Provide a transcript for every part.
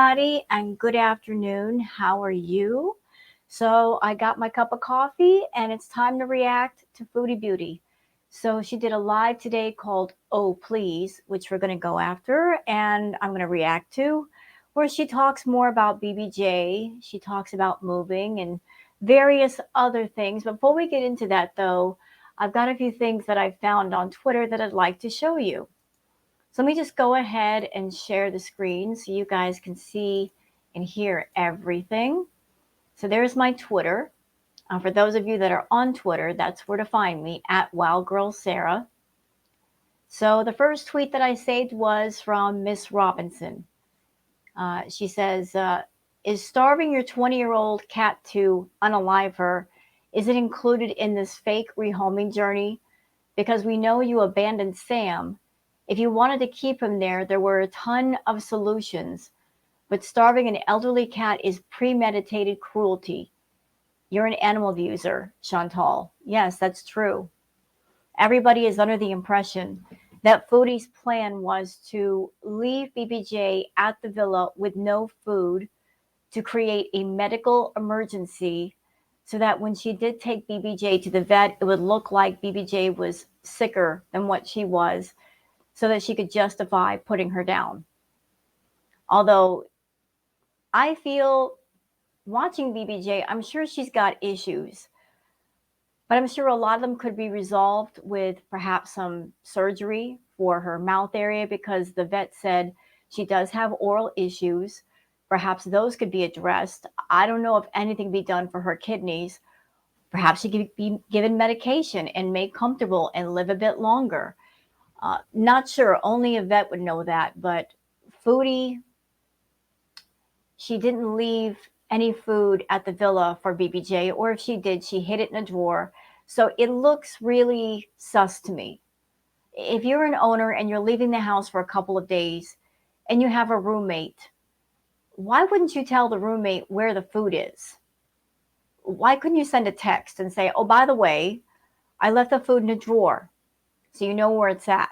everybody, and good afternoon. How are you? So, I got my cup of coffee, and it's time to react to Foodie Beauty. So, she did a live today called Oh Please, which we're going to go after, and I'm going to react to, where she talks more about BBJ. She talks about moving and various other things. Before we get into that, though, I've got a few things that I found on Twitter that I'd like to show you. So let me just go ahead and share the screen so you guys can see and hear everything. So there's my Twitter. For those of you that are on Twitter, that's where to find me, at WildGirlSarah. So the first tweet that I saved was from Miss Robinson. She says, is starving your 20-year-old cat to unalive her, is it included in this fake rehoming journey? Because we know you abandoned Sam. If you wanted to keep him there, there were a ton of solutions. But starving an elderly cat is premeditated cruelty. You're an animal abuser, Chantal. Yes, that's true. Everybody is under the impression that Foodie's plan was to leave BBJ at the villa with no food to create a medical emergency so that when she did take BBJ to the vet, it would look like BBJ was sicker than what she was, so that she could justify putting her down. Although I feel watching BBJ, I'm sure she's got issues, but I'm sure a lot of them could be resolved with perhaps some surgery for her mouth area, because the vet said she does have oral issues. Perhaps those could be addressed. I don't know if anything be done for her kidneys. Perhaps she could be given medication and made comfortable and live a bit longer. Not sure. Only a vet would know that. But Foodie, she didn't leave any food at the villa for BBJ, or if she did, she hid it in a drawer. So it looks really sus to me. If you're an owner and you're leaving the house for a couple of days and you have a roommate, why wouldn't you tell the roommate where the food is? Why couldn't you send a text and say, oh, by the way, I left the food in a drawer so you know where it's at?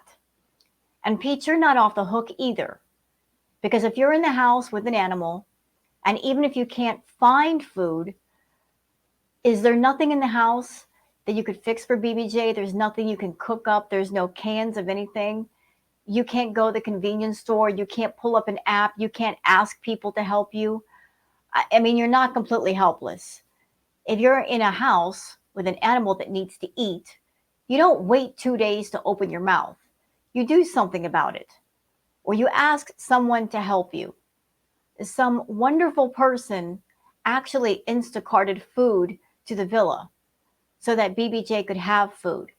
And Pete, you're not off the hook either. Because if you're in the house with an animal, and even if you can't find food, is there nothing in the house that you could fix for BBJ? There's nothing you can cook up. There's no cans of anything. You can't go to the convenience store. You can't pull up an app. You can't ask people to help you. I mean, you're not completely helpless. If you're in a house with an animal that needs to eat, you don't wait 2 days to open your mouth. You do something about it. Or you ask someone to help you. Some wonderful person actually Instacarted food to the villa so that BBJ could have food.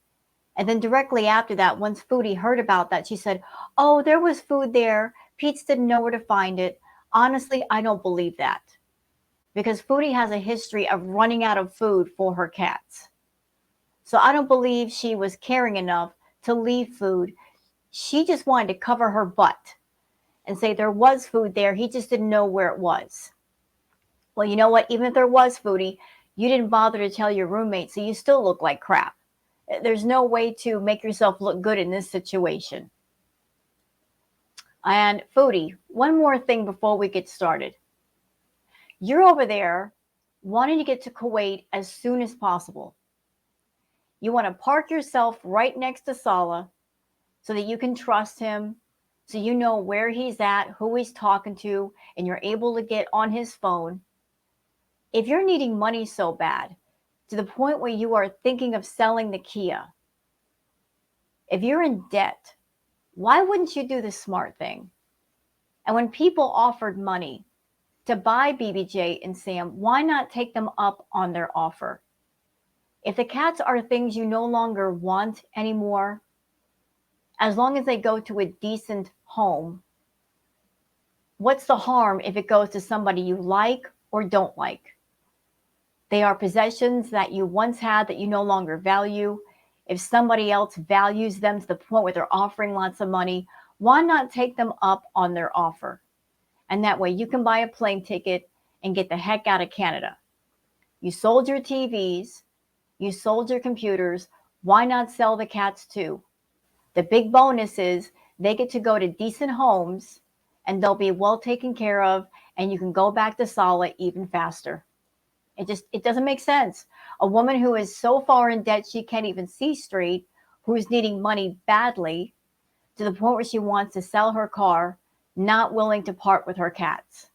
And then directly after that, once Foodie heard about that, she said, oh, there was food there. Pete's didn't know where to find it. Honestly, I don't believe that. Because Foodie has a history of running out of food for her cats. So I don't believe she was caring enough to leave food. She just wanted to cover her butt and say there was food there. He just didn't know where it was. Well, you know what? Even if there was Foodie, you didn't bother to tell your roommate, so you still look like crap. There's no way to make yourself look good in this situation. And Foodie, one more thing before we get started. You're over there wanting to get to Kuwait as soon as possible. You want to park yourself right next to Saleh so that you can trust him, so you know where he's at, who he's talking to, and you're able to get on his phone. If you're needing money so bad, to the point where you are thinking of selling the Kia, if you're in debt, why wouldn't you do the smart thing? And when people offered money to buy BBJ and Sam, why not take them up on their offer? If the cats are things you no longer want anymore, as long as they go to a decent home, what's the harm if it goes to somebody you like or don't like? They are possessions that you once had that you no longer value. If somebody else values them to the point where they're offering lots of money, why not take them up on their offer? And that way you can buy a plane ticket and get the heck out of Canada. You sold your TVs, you sold your computers, why not sell the cats too? The big bonus is they get to go to decent homes and they'll be well taken care of, and you can go back to Sala even faster. It doesn't make sense. A woman who is so far in debt she can't even see straight, who is needing money badly to the point where she wants to sell her car, not willing to part with her cats.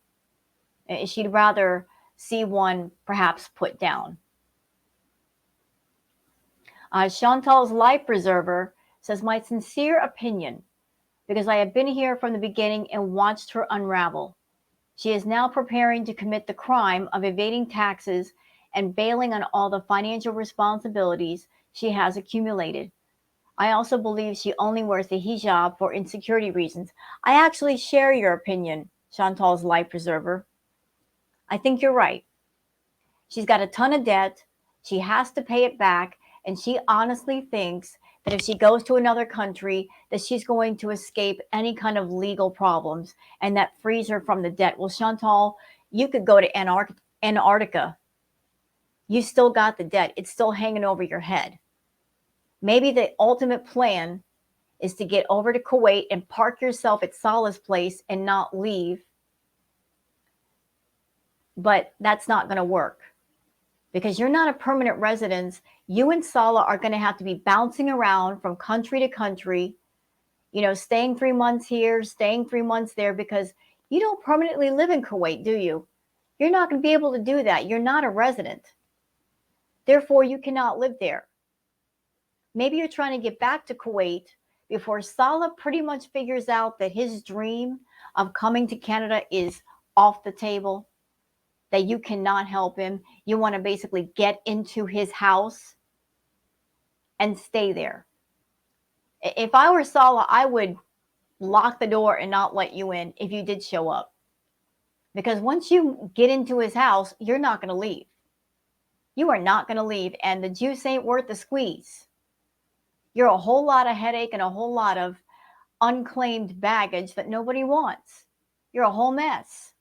She'd rather see one perhaps put down. Chantal's life preserver says, my sincere opinion, because I have been here from the beginning and watched her unravel. She is now preparing to commit the crime of evading taxes and bailing on all the financial responsibilities she has accumulated. I also believe she only wears the hijab for insecurity reasons. I actually share your opinion, Chantal's life preserver. I think you're right. She's got a ton of debt. She has to pay it back. And she honestly thinks that if she goes to another country, that she's going to escape any kind of legal problems, and that frees her from the debt. Well, Chantal, you could go to Antarctica. You still got the debt. It's still hanging over your head. Maybe the ultimate plan is to get over to Kuwait and park yourself at Salah's place and not leave. But that's not going to work, because you're not a permanent resident. You and Salah are going to have to be bouncing around from country to country, staying 3 months here, staying 3 months there, because you don't permanently live in Kuwait, do you? You're not going to be able to do that. You're not a resident. Therefore, you cannot live there. Maybe you're trying to get back to Kuwait before Salah pretty much figures out that his dream of coming to Canada is off the table, that you cannot help him. You want to basically get into his house and stay there. If I were Salah, I would lock the door and not let you in if you did show up. Because once you get into his house, you're not going to leave. You are not going to leave, and the juice ain't worth the squeeze. You're a whole lot of headache and a whole lot of unclaimed baggage that nobody wants. You're a whole mess.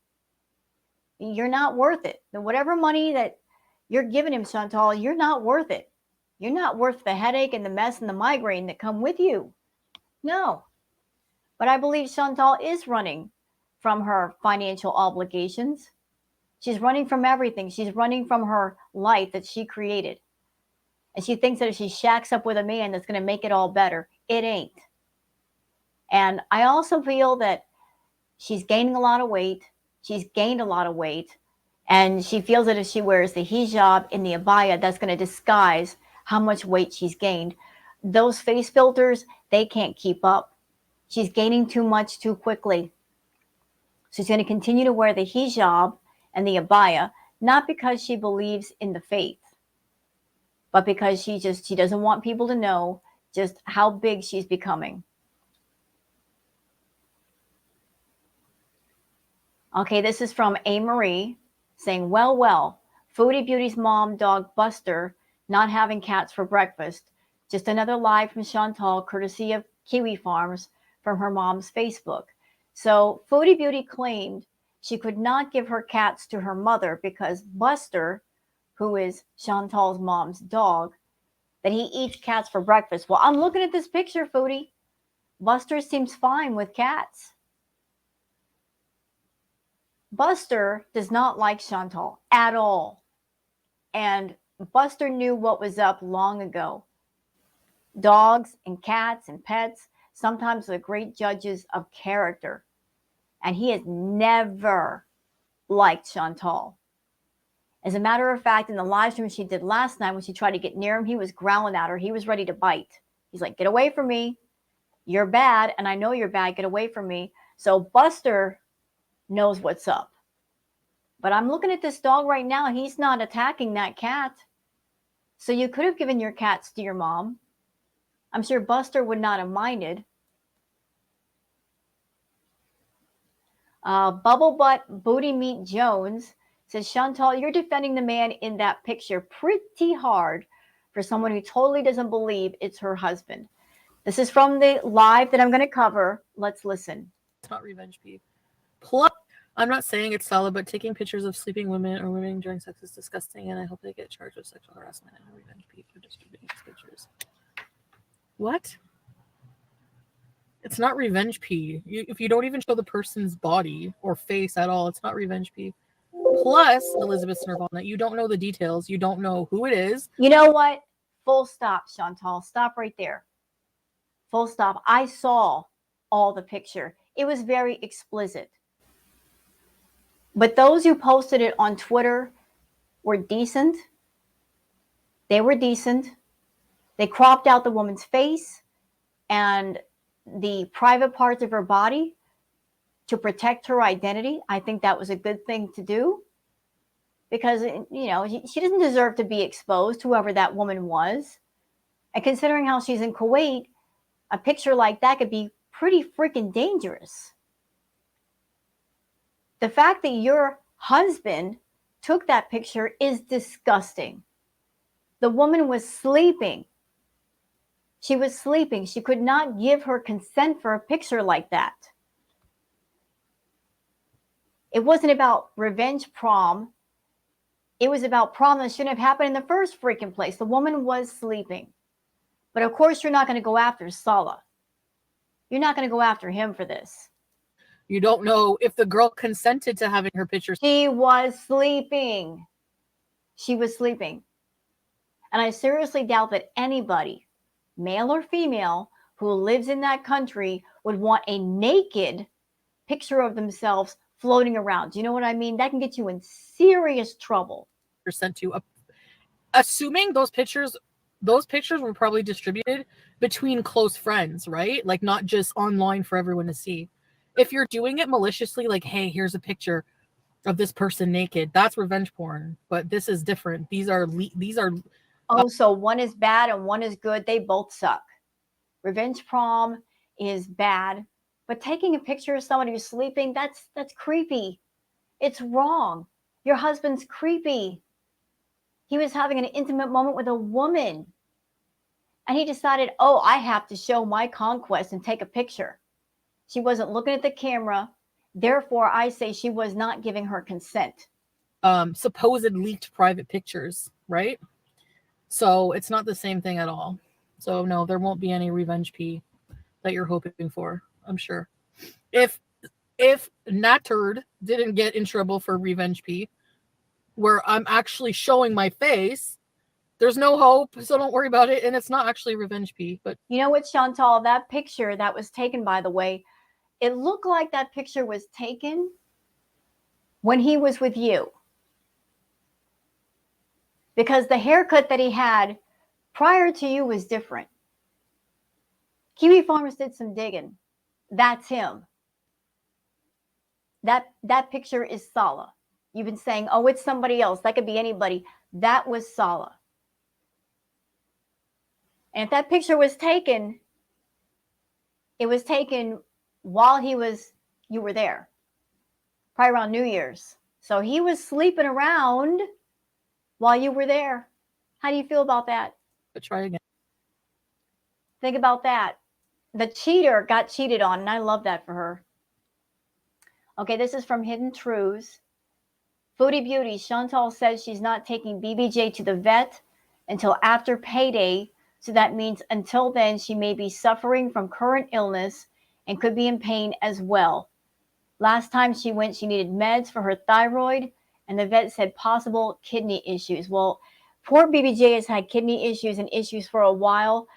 You're not worth it. Whatever money that you're giving him, Chantal, you're not worth it. You're not worth the headache and the mess and the migraine that come with you. No. But I believe Chantal is running from her financial obligations. She's running from everything. She's running from her life that she created. And she thinks that if she shacks up with a man that's going to make it all better, it ain't. And I also feel that she's gaining a lot of weight. She's gained a lot of weight. And she feels that if she wears the hijab and the abaya, that's going to disguise how much weight she's gained. Those face filters, they can't keep up. She's gaining too much too quickly. She's going to continue to wear the hijab and the abaya, not because she believes in the faith, but because she doesn't want people to know just how big she's becoming. Okay, this is from A. Marie saying, well, Foodie Beauty's mom dog Buster not having cats for breakfast. Just another live from Chantal, courtesy of Kiwi Farms, from her mom's Facebook. So Foodie Beauty claimed she could not give her cats to her mother because Buster, who is Chantal's mom's dog, that he eats cats for breakfast. Well, I'm looking at this picture, Foodie. Buster seems fine with cats. Buster does not like Chantal at all. And Buster knew what was up long ago. Dogs and cats and pets sometimes are great judges of character. And he has never liked Chantal. As a matter of fact, in the live stream she did last night, when she tried to get near him, he was growling at her. He was ready to bite. He's like, get away from me. You're bad, and I know you're bad. Get away from me. So Buster knows what's up. But I'm looking at this dog right now. He's not attacking that cat. So you could have given your cats to your mom. I'm sure Buster would not have minded. Bubble Butt Booty Meat Jones says, Chantal, you're defending the man in that picture pretty hard for someone who totally doesn't believe it's her husband. This is from the live that I'm going to cover. Let's listen. It's not revenge peeve. Plus, I'm not saying it's solid, but taking pictures of sleeping women or women during sex is disgusting, and I hope they get charged with sexual harassment and revenge peeve for distributing these pictures. What? It's not revenge P. If you don't even show the person's body or face at all, it's not revenge P. Plus, Elizabeth Nirvana, you don't know the details. You don't know who it is. You know what? Full stop, Chantal. Stop right there. Full stop. I saw all the picture. It was very explicit. But those who posted it on Twitter were decent. They were decent. They cropped out the woman's face and the private parts of her body to protect her identity. I think that was a good thing to do because, you know, she doesn't deserve to be exposed, whoever that woman was. And considering how she's in Kuwait, a picture like that could be pretty freaking dangerous. The fact that your husband took that picture is disgusting. The woman was sleeping. She was sleeping. She could not give her consent for a picture like that. It wasn't about revenge prom. It was about prom that shouldn't have happened in the first freaking place. The woman was sleeping. But of course, you're not going to go after Salah. You're not going to go after him for this. You don't know if the girl consented to having her picture. She was sleeping. She was sleeping. And I seriously doubt that anybody, male or female, who lives in that country would want a naked picture of themselves floating around. Do you know what I mean? That can get you in serious trouble. Sent to, assuming those pictures were probably distributed between close friends, right? Like not just online for everyone to see. If you're doing it maliciously, like, hey, here's a picture of this person naked, that's revenge porn. But this is different. These are so one is bad and one is good. They both suck. Revenge prom is bad, but taking a picture of somebody who's sleeping, that's creepy. It's wrong. Your husband's creepy. He was having an intimate moment with a woman. And he decided, oh, I have to show my conquest and take a picture. She wasn't looking at the camera. Therefore, I say she was not giving her consent. Supposed leaked private pictures, right? So it's not the same thing at all. So no, there won't be any revenge P that you're hoping for, I'm sure. If Natturd didn't get in trouble for revenge P, where I'm actually showing my face, there's no hope, so don't worry about it. And it's not actually revenge P. But you know what, Chantal, that picture that was taken, by the way, it looked like that picture was taken when he was with you. Because the haircut that he had prior to you was different. Kiwi Farmers did some digging. That's him. That picture is Salah. You've been saying, oh, it's somebody else. That could be anybody. That was Salah. And if that picture was taken, it was taken while you were there. Probably around New Year's. So he was sleeping around while you were there. How do you feel about that? But try again. Think about that. The cheater got cheated on, and I love that for her. Okay, this is from Hidden Truths. Foodie Beauty, Chantal says she's not taking BBJ to the vet until after payday. So that means until then, she may be suffering from current illness and could be in pain as well. Last time she went, she needed meds for her thyroid, and the vet said possible kidney issues. Well, poor BBJ has had kidney issues and issues for a while.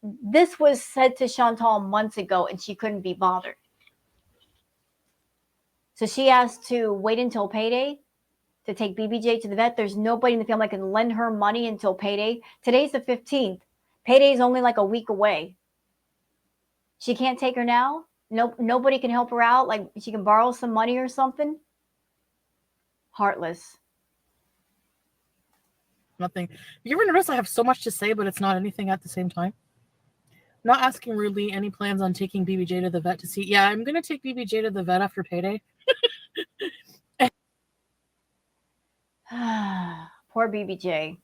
This was said to Chantal months ago, and she couldn't be bothered. So she has to wait until payday to take BBJ to the vet. There's nobody in the family that can lend her money until payday. Today's the 15th. Payday is only like a week away. She can't take her now? Nobody can help her out? Like she can borrow some money or something? Heartless. Nothing. You ever notice I have so much to say, but it's not anything at the same time? Not asking rudely, any plans on taking BBJ to the vet to see? Yeah, I'm going to take BBJ to the vet after payday. Poor BBJ.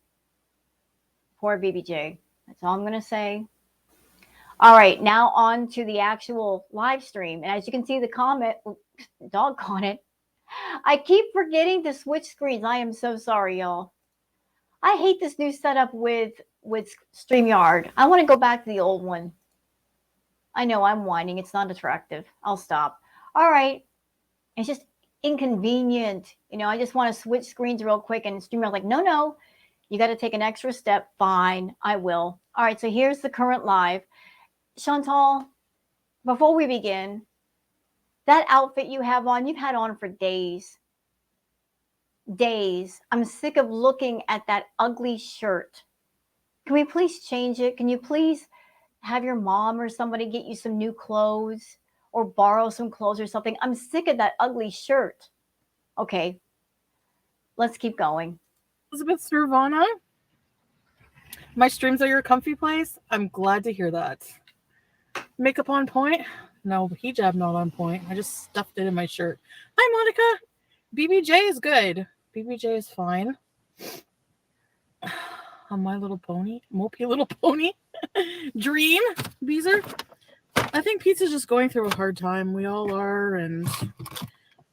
Poor BBJ. That's all I'm going to say. All right, now on to the actual live stream. And as you can see the comment, doggone it, I keep forgetting to switch screens. I am so sorry, y'all. I hate this new setup with StreamYard. I want to go back to the old one. I know I'm whining. It's not attractive. I'll stop. All right. It's just inconvenient. I just want to switch screens real quick. And streamer's like, no, no, you got to take an extra step. Fine, I will. All right. So here's the current live. Chantal, before we begin, that outfit you have on, you've had on for days. Days. I'm sick of looking at that ugly shirt. Can we please change it? Can you please have your mom or somebody get you some new clothes or borrow some clothes or something? I'm sick of that ugly shirt. Okay, let's keep going. Elizabeth Nirvana, my streams are your comfy place. I'm glad to hear that. Makeup on point? No, hijab not on point. I just stuffed it in my shirt. Hi, Monica. BBJ is good. BBJ is fine. On My Little Pony, Mopey Little Pony, Dream, Beezer. I think Pizza's just going through a hard time. We all are, and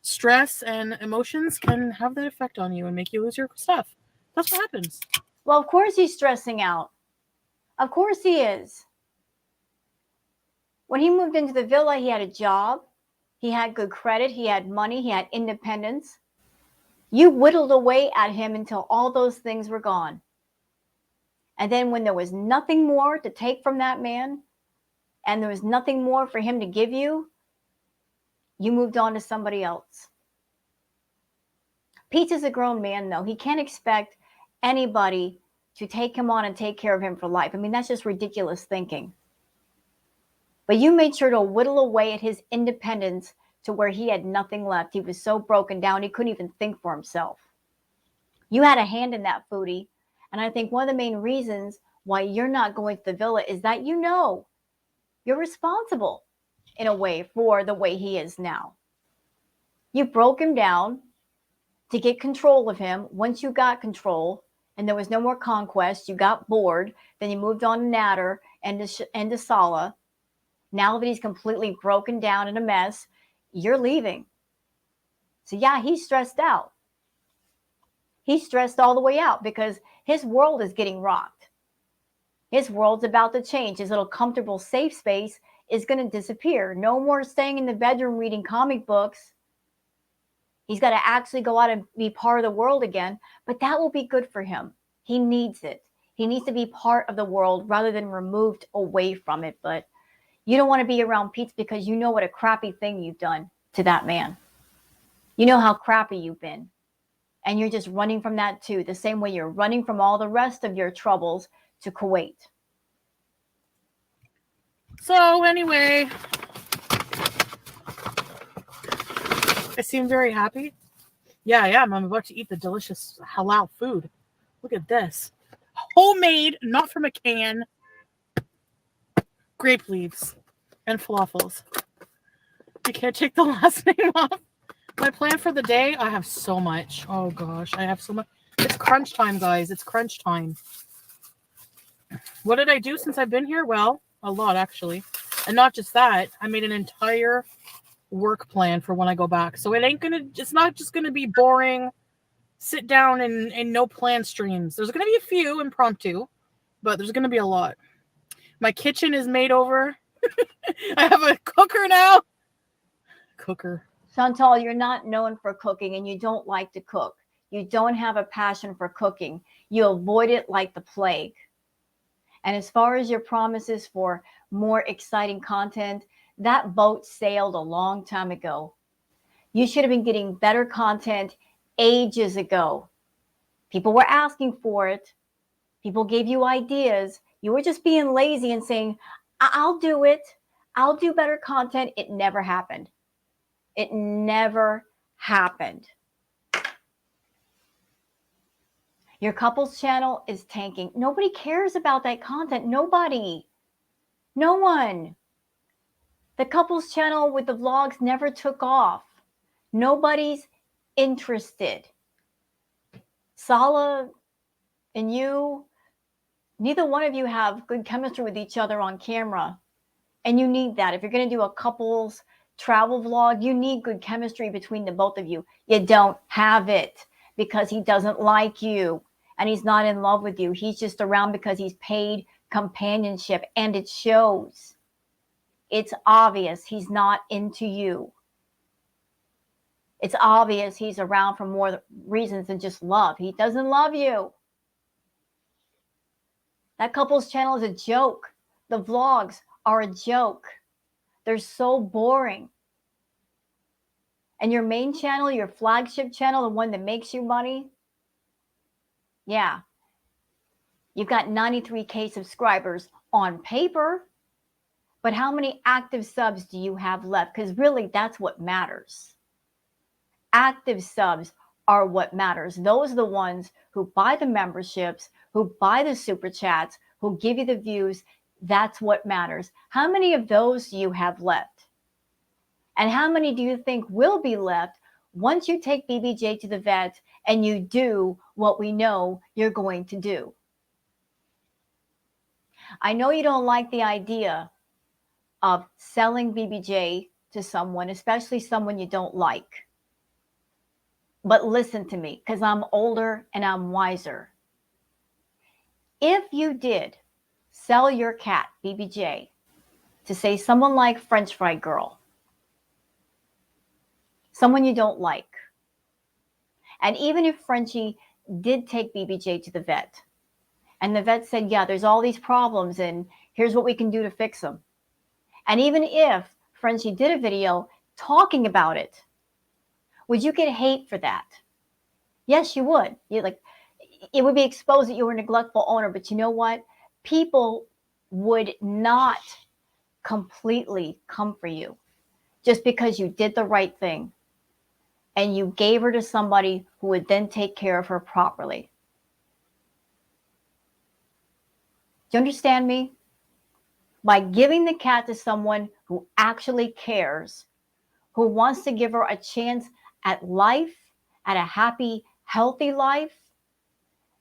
stress and emotions can have that effect on you and make you lose your stuff. That's what happens. Well, of course he's stressing out. Of course he is. When he moved into the villa, he had a job. He had good credit. He had money. He had independence. You whittled away at him until all those things were gone. And then when there was nothing more to take from that man, and there was nothing more for him to give you, you moved on to somebody else. Pete's a grown man, though. He can't expect anybody to take him on and take care of him for life. I mean, that's just ridiculous thinking. But you made sure to whittle away at his independence to where he had nothing left. He was so broken down, he couldn't even think for himself. You had a hand in that, Foodie. And I think one of the main reasons why you're not going to the villa is that you're responsible in a way for the way he is now. You broke him down to get control of him. Once you got control and there was no more conquest, you got bored. Then you moved on to Natter and to Sala. Now that he's completely broken down in a mess, you're leaving. So yeah, he's stressed out. He's stressed all the way out because his world is getting rocked. His world's about to change. His little comfortable safe space is going to disappear. No more staying in the bedroom reading comic books. He's got to actually go out and be part of the world again, but that will be good for him. He needs it. He needs to be part of the world rather than removed away from it. But you don't want to be around Pete because you know what a crappy thing you've done to that man. You know how crappy you've been. And you're just running from that too, the same way you're running from all the rest of your troubles to Kuwait. So anyway, I seem very happy. Yeah, I am. I'm about to eat the delicious halal food. Look at this. Homemade, not from a can, grape leaves and falafels. You can't take the last name off. My plan for the day, I have so much. Oh gosh, I have so much. It's crunch time, guys. It's crunch time. What did I do since I've been here? Well, a lot actually. And not just that, I made an entire work plan for when I go back. So it's not just gonna be boring, sit down and no plan streams. There's gonna be a few impromptu, but there's gonna be a lot. My kitchen is made over. I have a cooker now. Cooker. Chantal, you're not known for cooking and you don't like to cook. You don't have a passion for cooking. You avoid it like the plague. And as far as your promises for more exciting content, that boat sailed a long time ago. You should have been getting better content ages ago. People were asking for it. People gave you ideas. You were just being lazy and saying, I'll do it. I'll do better content. It never happened. It never happened. Your couples channel is tanking. Nobody cares about that content. Nobody. No one. The couples channel with the vlogs never took off. Nobody's interested. Sala and you, neither one of you have good chemistry with each other on camera. And you need that. If you're going to do a couples travel vlog, you need good chemistry between the both of you. You don't have it because he doesn't like you and he's not in love with you. He's just around because he's paid companionship, and it shows. It's obvious he's not into you. It's obvious he's around for more reasons than just love. He doesn't love you. That couple's channel is a joke. The vlogs are a joke. They're so boring. And your main channel, your flagship channel, the one that makes you money, yeah, you've got 93K subscribers on paper, but how many active subs do you have left? Because really, that's what matters. Active subs are what matters. Those are the ones who buy the memberships, who buy the super chats, who give you the views. That's what matters. How many of those do you have left? And how many do you think will be left once you take BBJ to the vet and you do what we know you're going to do? I know you don't like the idea of selling BBJ to someone, especially someone you don't like. But listen to me, because I'm older and I'm wiser. If you did sell your cat, BBJ, to say someone like French Fry Girl, someone you don't like, and even if Frenchie did take BBJ to the vet, and the vet said, yeah, there's all these problems, and here's what we can do to fix them. And even if Frenchie did a video talking about it, would you get hate for that? Yes, you would. It would be exposed that you were a neglectful owner, but you know what? People would not completely come for you just because you did the right thing and you gave her to somebody who would then take care of her properly. Do you understand me? By giving the cat to someone who actually cares, who wants to give her a chance at life, at a happy, healthy life,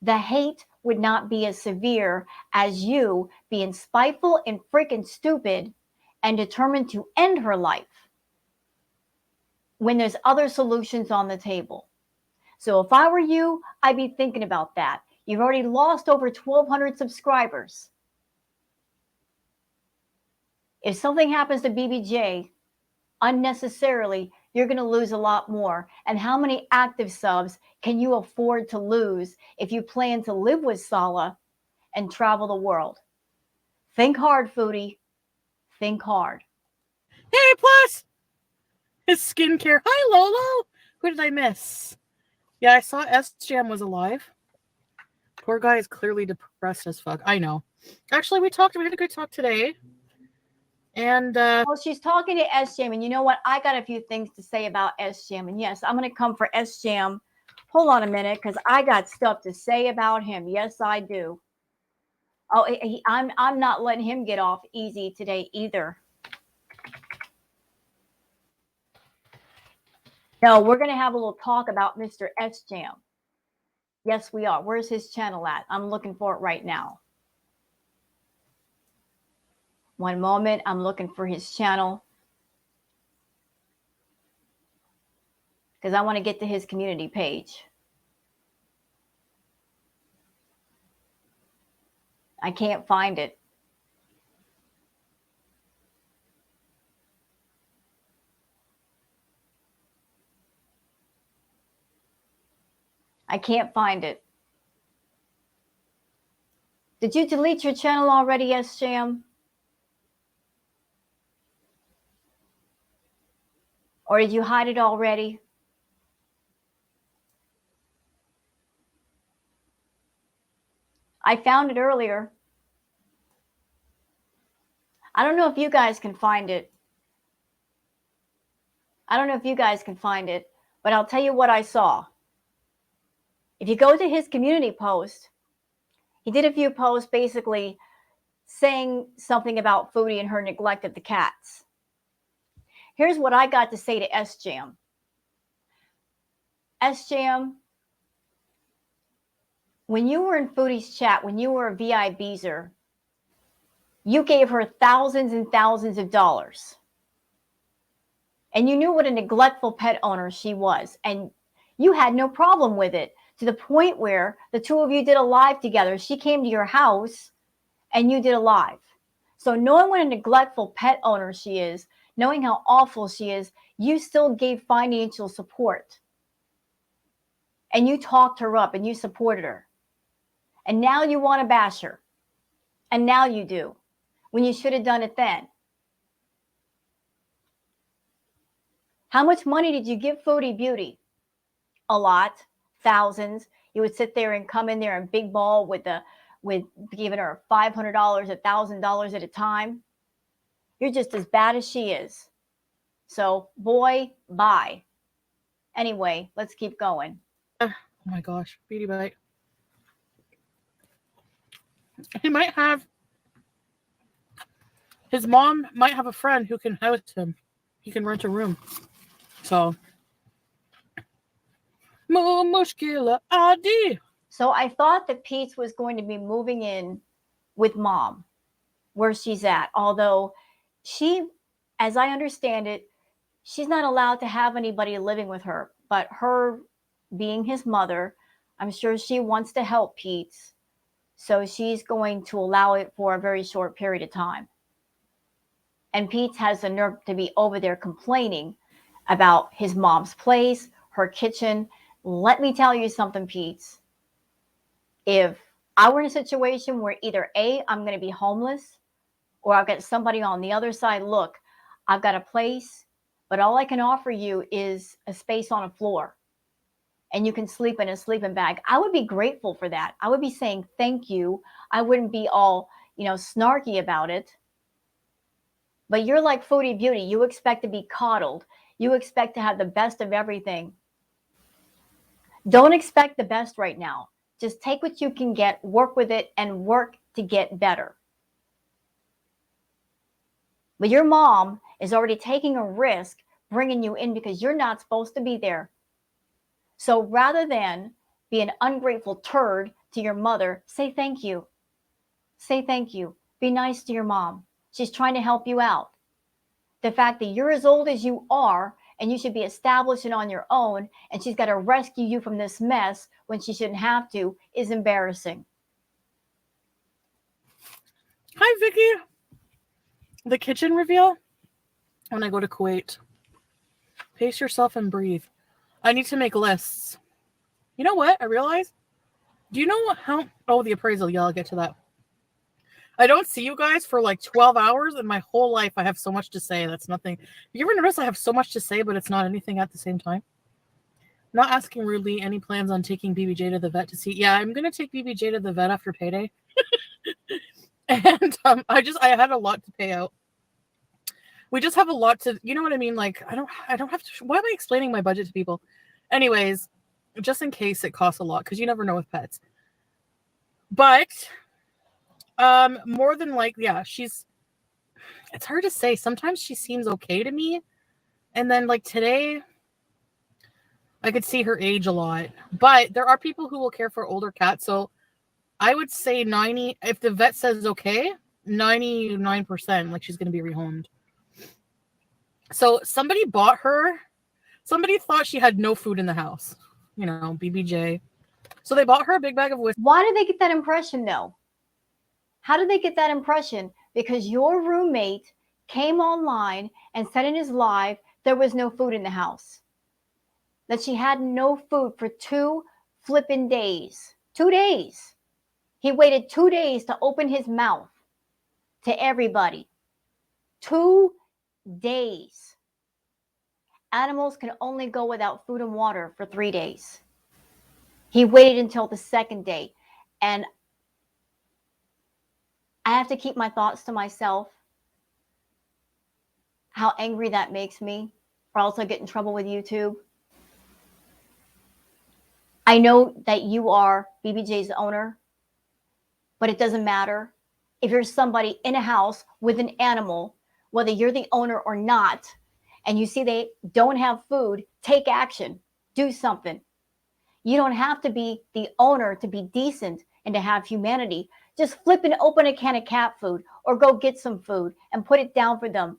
the hate would not be as severe as you being spiteful and freaking stupid and determined to end her life when there's other solutions on the table. So if I were you, I'd be thinking about that. You've already lost over 1,200 subscribers. If something happens to BBJ unnecessarily, you're going to lose a lot more. And how many active subs can you afford to lose if you plan to live with Sala and travel the world? Think hard, Foodie. Think hard. Hey, plus his skincare. Hi, Lolo. Who did I miss? Yeah, I saw Sjam was alive. Poor guy is clearly depressed as fuck. I know. Actually, we had a good talk today. And well, she's talking to Sjam, and you know what? I got a few things to say about Sjam. And yes, I'm going to come for Sjam. Hold on a minute, because I got stuff to say about him. Yes, I do. Oh, I'm not letting him get off easy today either. No, we're going to have a little talk about Mr. Sjam. Yes, we are. Where's his channel at? I'm looking for it right now. One moment. I'm looking for his channel because I want to get to his community page. I can't find it. I can't find it. Did you delete your channel already, Sjam? Or did you hide it already? I found it earlier. I don't know if you guys can find it. But I'll tell you what I saw. If you go to his community post, he did a few posts basically saying something about Foodie and her neglect of the cats. Here's what I got to say to Sjam. Sjam, when you were in Foodie's chat, when you were a VIBzer, you gave her thousands and thousands of dollars. And you knew what a neglectful pet owner she was. And you had no problem with it, to the point where the two of you did a live together. She came to your house and you did a live. So knowing what a neglectful pet owner she is, knowing how awful she is, you still gave financial support. And you talked her up and you supported her. And now you want to bash her. And now you do. When you should have done it then. How much money did you give Foodie Beauty? A lot. Thousands. You would sit there and come in there and big ball with giving her $500, $1,000 at a time. You're just as bad as she is. So, boy, bye. Anyway, let's keep going. Oh my gosh, Beauty Bite. He might have, his mom might have a friend who can house him. He can rent a room. So, mushkila adi. So I thought that Pete's was going to be moving in with mom where she's at. Although she, as I understand it, she's not allowed to have anybody living with her. But her being his mother, I'm sure she wants to help Pete's. So she's going to allow it for a very short period of time. And Pete has the nerve to be over there complaining about his mom's place, her kitchen. Let me tell you something, Pete. If I were in a situation where either A, I'm going to be homeless, or I've got somebody on the other side, look, I've got a place, but all I can offer you is a space on a floor. And you can sleep in a sleeping bag. I would be grateful for that. I would be saying thank you. I wouldn't be all, snarky about it. But you're like Foodie Beauty. You expect to be coddled. You expect to have the best of everything. Don't expect the best right now. Just take what you can get, work with it, and work to get better. But your mom is already taking a risk bringing you in because you're not supposed to be there. So rather than be an ungrateful turd to your mother, say thank you. Say thank you. Be nice to your mom. She's trying to help you out. The fact that you're as old as you are and you should be established and on your own, and she's got to rescue you from this mess when she shouldn't have to, is embarrassing. Hi, Vicky. The kitchen reveal when I go to Kuwait. Pace yourself and breathe. I need to make lists. You know what? I realized. Do you know how? Oh, the appraisal. Yeah, I'll get to that. I don't see you guys for like 12 hours, and my whole life I have so much to say. That's nothing. You ever notice I have so much to say, but it's not anything at the same time? Not asking rudely, any plans on taking BBJ to the vet to see? Yeah, I'm going to take BBJ to the vet after payday. And I had a lot to pay out. We just have a lot to, you know what I mean? Like, I don't have to, why am I explaining my budget to people? Anyways, just in case it costs a lot, because you never know with pets. But more than likely, yeah, it's hard to say. Sometimes she seems okay to me. And then like today, I could see her age a lot. But there are people who will care for older cats. So I would say 90, if the vet says okay, 99%, like she's going to be rehomed. So somebody thought she had no food in the house, BBJ. So they bought her a big bag of whiskey. Why did they get that impression though? How did they get that impression? Because your roommate came online and said in his live there was no food in the house. That she had no food for 2 flippin' days. 2 days. He waited 2 days to open his mouth to everybody. 2 days. Animals can only go without food and water for 3 days. He waited until the second day. And I have to keep my thoughts to myself. How angry that makes me, or else I get in trouble with YouTube. I know that you are BBJ's owner, but it doesn't matter. If you're somebody in a house with an animal, whether you're the owner or not, and you see they don't have food, take action. Do something. You don't have to be the owner to be decent and to have humanity. Just flip and open a can of cat food or go get some food and put it down for them.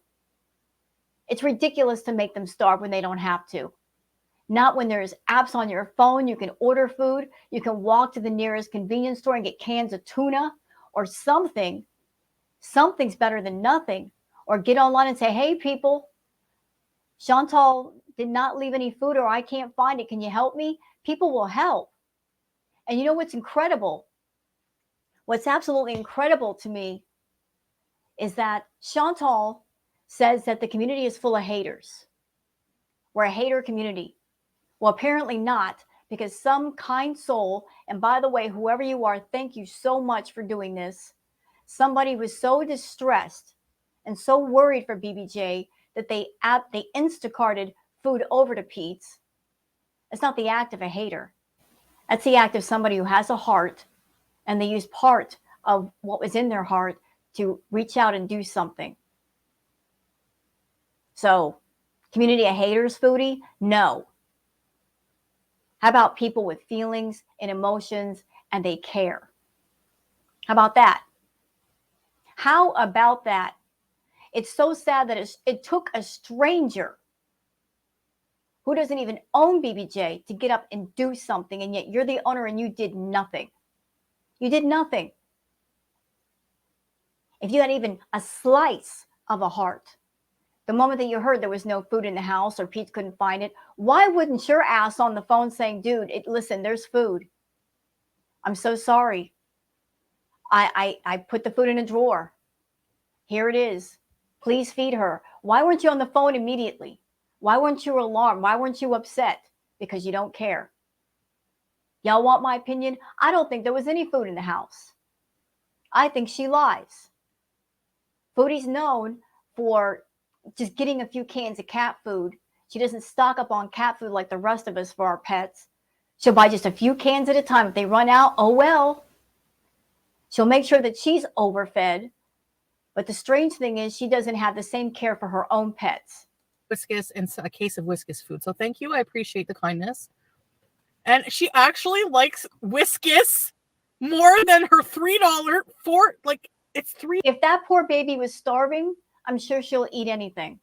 It's ridiculous to make them starve when they don't have to. Not when there's apps on your phone. You can order food. You can walk to the nearest convenience store and get cans of tuna or something. Something's better than nothing. Or get online and say, hey, people, Chantal did not leave any food or I can't find it. Can you help me? People will help. And you know what's incredible? What's absolutely incredible to me is that Chantal says that the community is full of haters. We're a hater community. Well, apparently not, because some kind soul, and by the way, whoever you are, thank you so much for doing this. Somebody was so distressed and so worried for BBJ that they Instacarted food over to Pete's. It's not the act of a hater. That's the act of somebody who has a heart, and they used part of what was in their heart to reach out and do something. So, community of haters, Foodie? No. How about people with feelings and emotions and they care? How about that? How about that? It's so sad that it took a stranger who doesn't even own BBJ to get up and do something, and yet you're the owner and you did nothing. You did nothing. If you had even a slice of a heart, the moment that you heard there was no food in the house or Pete couldn't find it, why wouldn't your ass on the phone saying, dude, listen, there's food. I'm so sorry. I put the food in a drawer. Here it is. Please feed her. Why weren't you on the phone immediately? Why weren't you alarmed? Why weren't you upset? Because you don't care. Y'all want my opinion? I don't think there was any food in the house. I think she lies. Foodie's known for just getting a few cans of cat food. She doesn't stock up on cat food like the rest of us for our pets. She'll buy just a few cans at a time. If they run out, oh well. She'll make sure that she's overfed. But the strange thing is she doesn't have the same care for her own pets. Whiskas and a case of Whiskas food. So thank you. I appreciate the kindness. And she actually likes Whiskas more than her $3 for, like, it's $3. If that poor baby was starving, I'm sure she'll eat anything.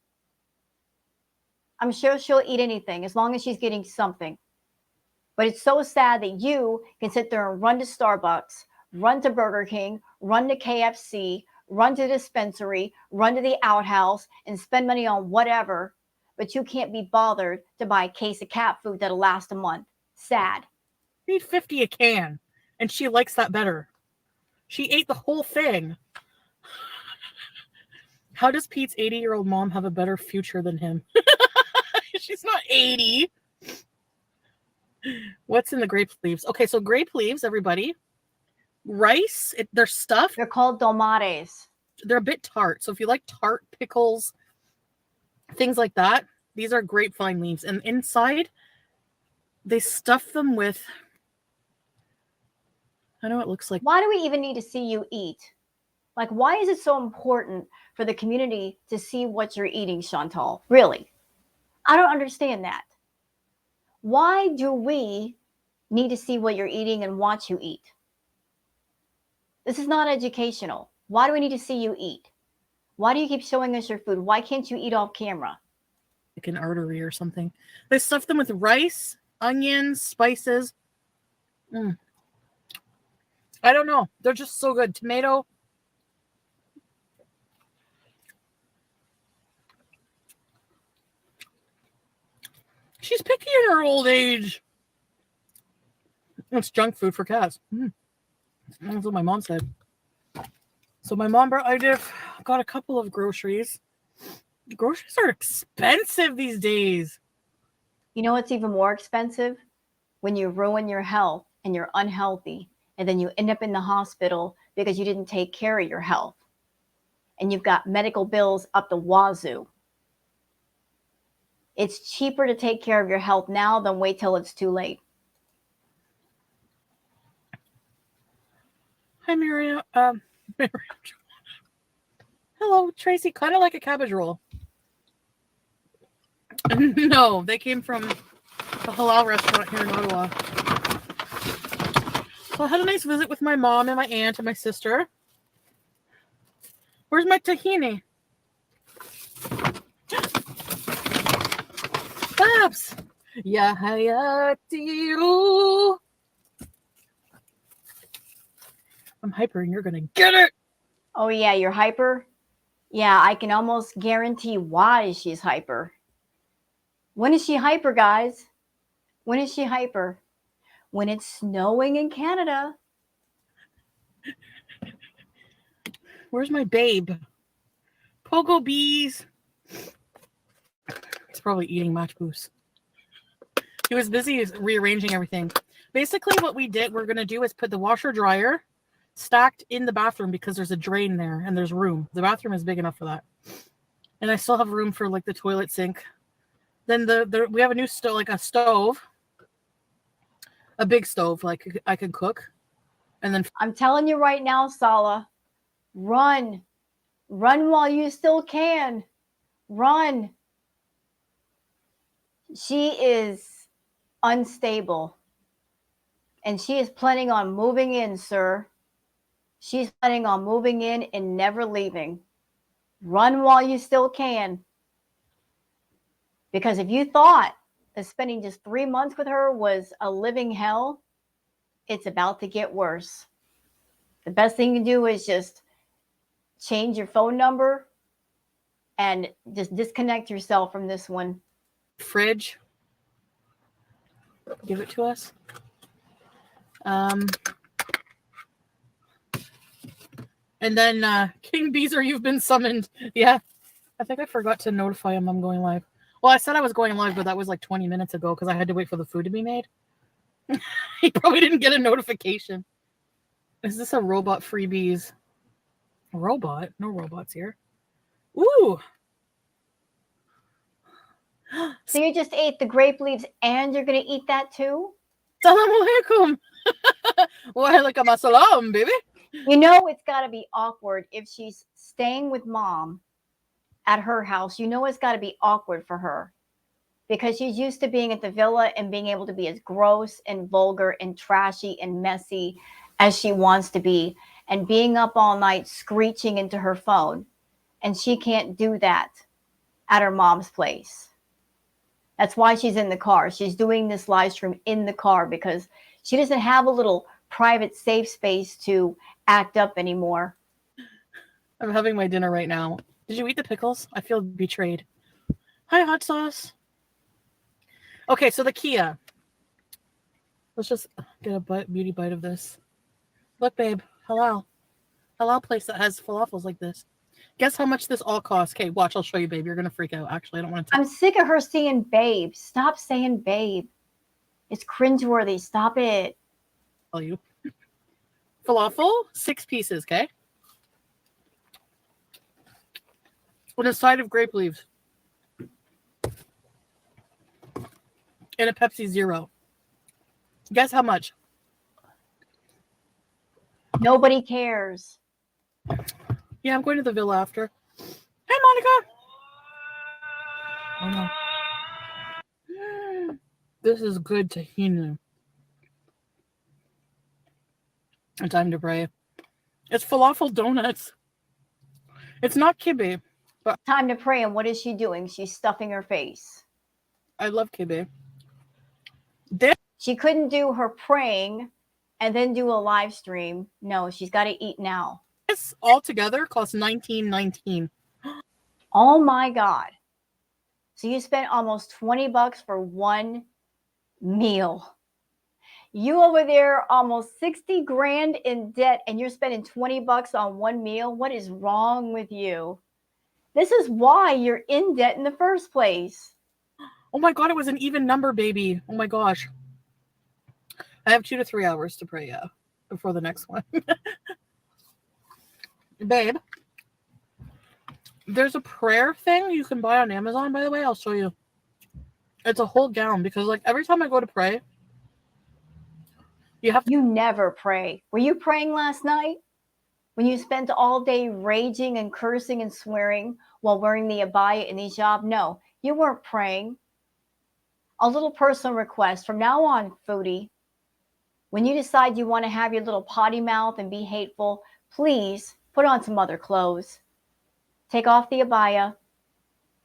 I'm sure she'll eat anything as long as she's getting something. But it's so sad that you can sit there and run to Starbucks, run to Burger King, run to KFC, run to the dispensary, run to the outhouse, and spend money on whatever, but you can't be bothered to buy a case of cat food that'll last a month. Sad. $3.50 a can, and she likes that better. She ate the whole thing. How does Pete's 80-year-old mom have a better future than him? She's not 80. What's in the grape leaves? Okay, so grape leaves, everybody. Rice, they're stuffed. They're called domates. They're a bit tart. So if you like tart pickles, things like that, these are grapevine leaves. And inside, they stuff them with, I know it looks like. Why do we even need to see you eat? Like, why is it so important for the community to see what you're eating, Chantal? Really? I don't understand that. Why do we need to see what you're eating and watch you eat? This is not educational. Why do we need to see you eat? Why do you keep showing us your food? Why can't you eat off camera? Like an artery or something. They stuff them with rice, onions, spices. I don't know. They're just so good. Tomato. She's picky in her old age. It's junk food for cats. That's what my mom said. So my mom got a couple of groceries. Groceries are expensive these days. You know what's even more expensive? When you ruin your health and you're unhealthy, and then you end up in the hospital because you didn't take care of your health. And you've got medical bills up the wazoo. It's cheaper to take care of your health now than wait till it's too late. Hi, Miriam. Hello, Tracy. Kind of like a cabbage roll. No, they came from the halal restaurant here in Ottawa. So I had a nice visit with my mom and my aunt and my sister. Where's my tahini? Babs! I'm hyper and you're gonna get it! Oh, yeah, you're hyper? Yeah, I can almost guarantee why she's hyper. When is she hyper, guys? When is she hyper? When it's snowing in Canada. Where's my babe? Pogo bees. He's probably eating match boost. He was busy rearranging everything. Basically, what we're going to do is put the washer dryer stacked in the bathroom because there's a drain there and there's room. The bathroom is big enough for that. And I still have room for like the toilet sink. Then we have a new stove, like a stove, a big stove, like I can cook. And then I'm telling you right now, Sala, run. Run while you still can. Run. She is unstable. And she is planning on moving in, sir. She's planning on moving in and never leaving. Run while you still can. Because if you thought that spending just 3 months with her was a living hell, it's about to get worse. The best thing you can do is just change your phone number and just disconnect yourself from this one. fridge. Give it to us. And then King Beezer, you've been summoned. Yeah. I think I forgot to notify him I'm going live. Well, I said I was going live, but that was like 20 minutes ago because I had to wait for the food to be made. He probably didn't get a notification. Is this a robot freebies? A robot? No robots here. Ooh. So you just ate the grape leaves and you're going to eat that too? Salam alaikum. Wa alaikum assalam, baby. You know it's got to be awkward if she's staying with mom at her house. You know it's got to be awkward for her because she's used to being at the villa and being able to be as gross and vulgar and trashy and messy as she wants to be and being up all night screeching into her phone. And she can't do that at her mom's place. That's why she's in the car. She's doing this live stream in the car because she doesn't have a little private safe space to act up anymore. I'm having my dinner right now. Did you eat the pickles? I feel betrayed. Hi, hot sauce. Okay, so the Kia. Let's just get a beauty bite of this. Look, babe. Halal. Halal place that has falafels like this. Guess how much this all costs? Okay, watch. I'll show you, babe. You're going to freak out. Actually, I don't want to. I'm sick of her saying babe. Stop saying babe. It's cringeworthy. Stop it. Tell you. Falafel, 6 pieces, okay? With a side of grape leaves. And a Pepsi Zero. Guess how much? Nobody cares. Yeah, I'm going to the villa after. Hey, Monica! Oh, no. This is good tahini. Time to pray. It's falafel donuts. It's not kibbeh. But Time to pray. And what is she doing? She's stuffing her face. I love kibbeh. She couldn't do her praying and then do a live stream. No, she's got to eat now. This altogether costs $19.19. Oh my God. So you spent almost $20 for one meal. You over there almost 60 grand in debt and you're spending $20 on one meal. What is wrong with you? This is why you're in debt in the first place. Oh my God, it was an even number, baby. Oh my gosh. I have 2 to 3 hours to pray, yeah, before the next one. Babe, there's a prayer thing you can buy on Amazon, by the way. I'll show you. It's a whole gown because, like, every time I go to pray, You never pray. Were you praying last night? When you spent all day raging and cursing and swearing while wearing the abaya and the hijab? No, you weren't praying. A little personal request from now on, Foodie. When you decide you want to have your little potty mouth and be hateful, please put on some other clothes. Take off the abaya.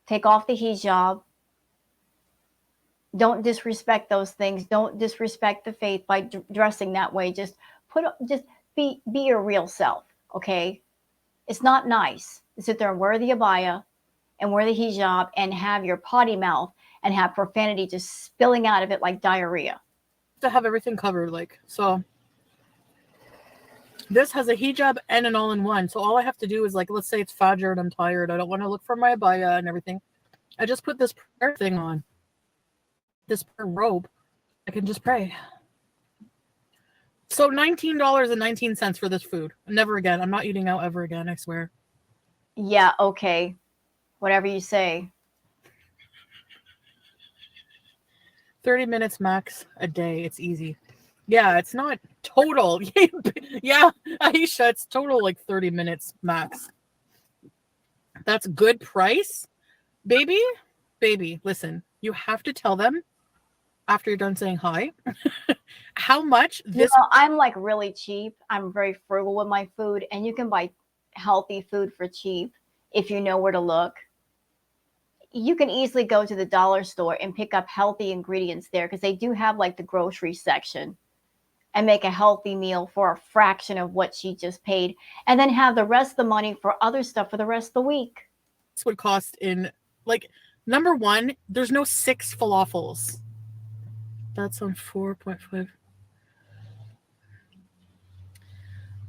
Take off the hijab. Don't disrespect those things. Don't disrespect the faith by dressing that way. Just be your real self, okay? It's not nice to sit there and wear the abaya and wear the hijab and have your potty mouth and have profanity just spilling out of it like diarrhea. To have everything covered, like, so this has a hijab and an all-in-one. So all I have to do is, like, let's say it's Fajr and I'm tired. I don't want to look for my abaya and everything. I just put this prayer thing on, this prayer robe. I can just pray. So $19.19 for this food. Never again. I'm not eating out ever again, I swear. Yeah, okay. Whatever you say. 30 minutes max a day. It's easy. Yeah, it's not total. Yeah, Aisha, it's total like 30 minutes max. That's good price. Baby, listen, you have to tell them after you're done saying hi how much this. I'm like really cheap. I'm very frugal with my food, and you can buy healthy food for cheap if you know where to look. You can easily go to the dollar store and pick up healthy ingredients there because they do have like the grocery section and make a healthy meal for a fraction of what she just paid and then have the rest of the money for other stuff for the rest of the week. This would cost in, like, number one, there's no 6 falafels. That's on 4.5.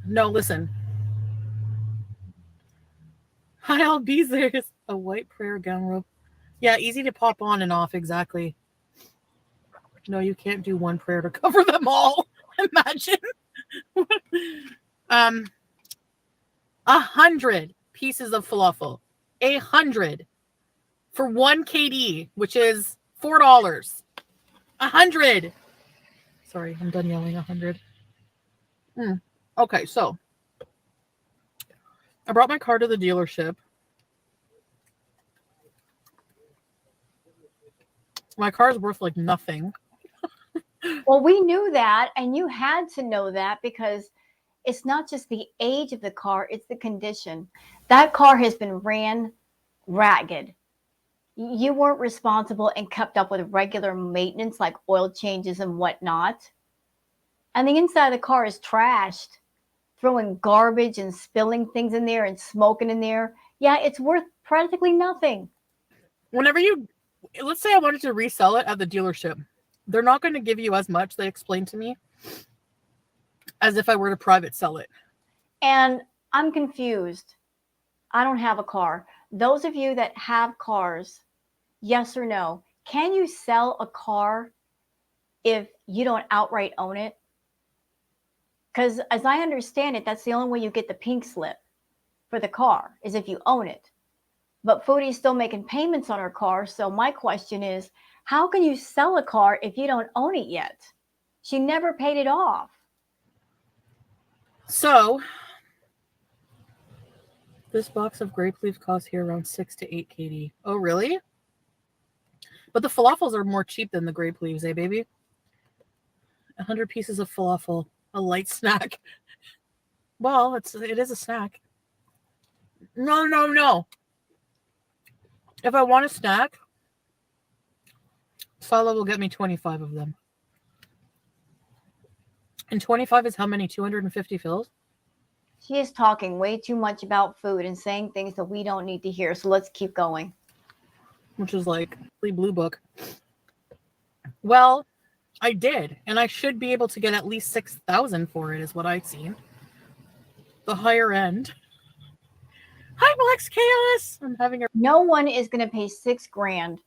No, listen. Hi, I'll be there. A white prayer gown robe. Yeah, easy to pop on and off, exactly. No, you can't do one prayer to cover them all. Imagine. 100 pieces of falafel. 100 for 1 KD, which is $4. 100. Sorry, I'm done yelling. 100. Okay, so I brought my car to the dealership. My car is worth like nothing. Well, we knew that, and you had to know that because it's not just the age of the car, it's the condition. That car has been ran ragged. You weren't responsible and kept up with regular maintenance like oil changes and whatnot. And the inside of the car is trashed, throwing garbage and spilling things in there and smoking in there. Yeah, it's worth practically nothing. Whenever let's say I wanted to resell it at the dealership, they're not going to give you as much, they explained to me, as if I were to private sell it. And I'm confused. I don't have a car. Those of you that have cars, yes or no, can you sell a car if you don't outright own it? Because as I understand it, that's the only way you get the pink slip for the car is if you own it. But Foodie's still making payments on her car. So my question is, how can you sell a car if you don't own it yet? She never paid it off. So this box of grape leaves costs here around 6 to 8 KD. Oh, really? But the falafels are more cheap than the grape leaves, eh, baby? 100 pieces of falafel, a light snack. Well, it is a snack. No. If I want a snack, Sala will get me 25 of them. And 25 is how many? 250 fills? She is talking way too much about food and saying things that we don't need to hear. So let's keep going. Which is like the blue book. Well, I did. And I should be able to get at least 6,000 for it is what I've seen. The higher end. Hi, Black's Chaos. I'm having a... No one is going to pay $6,000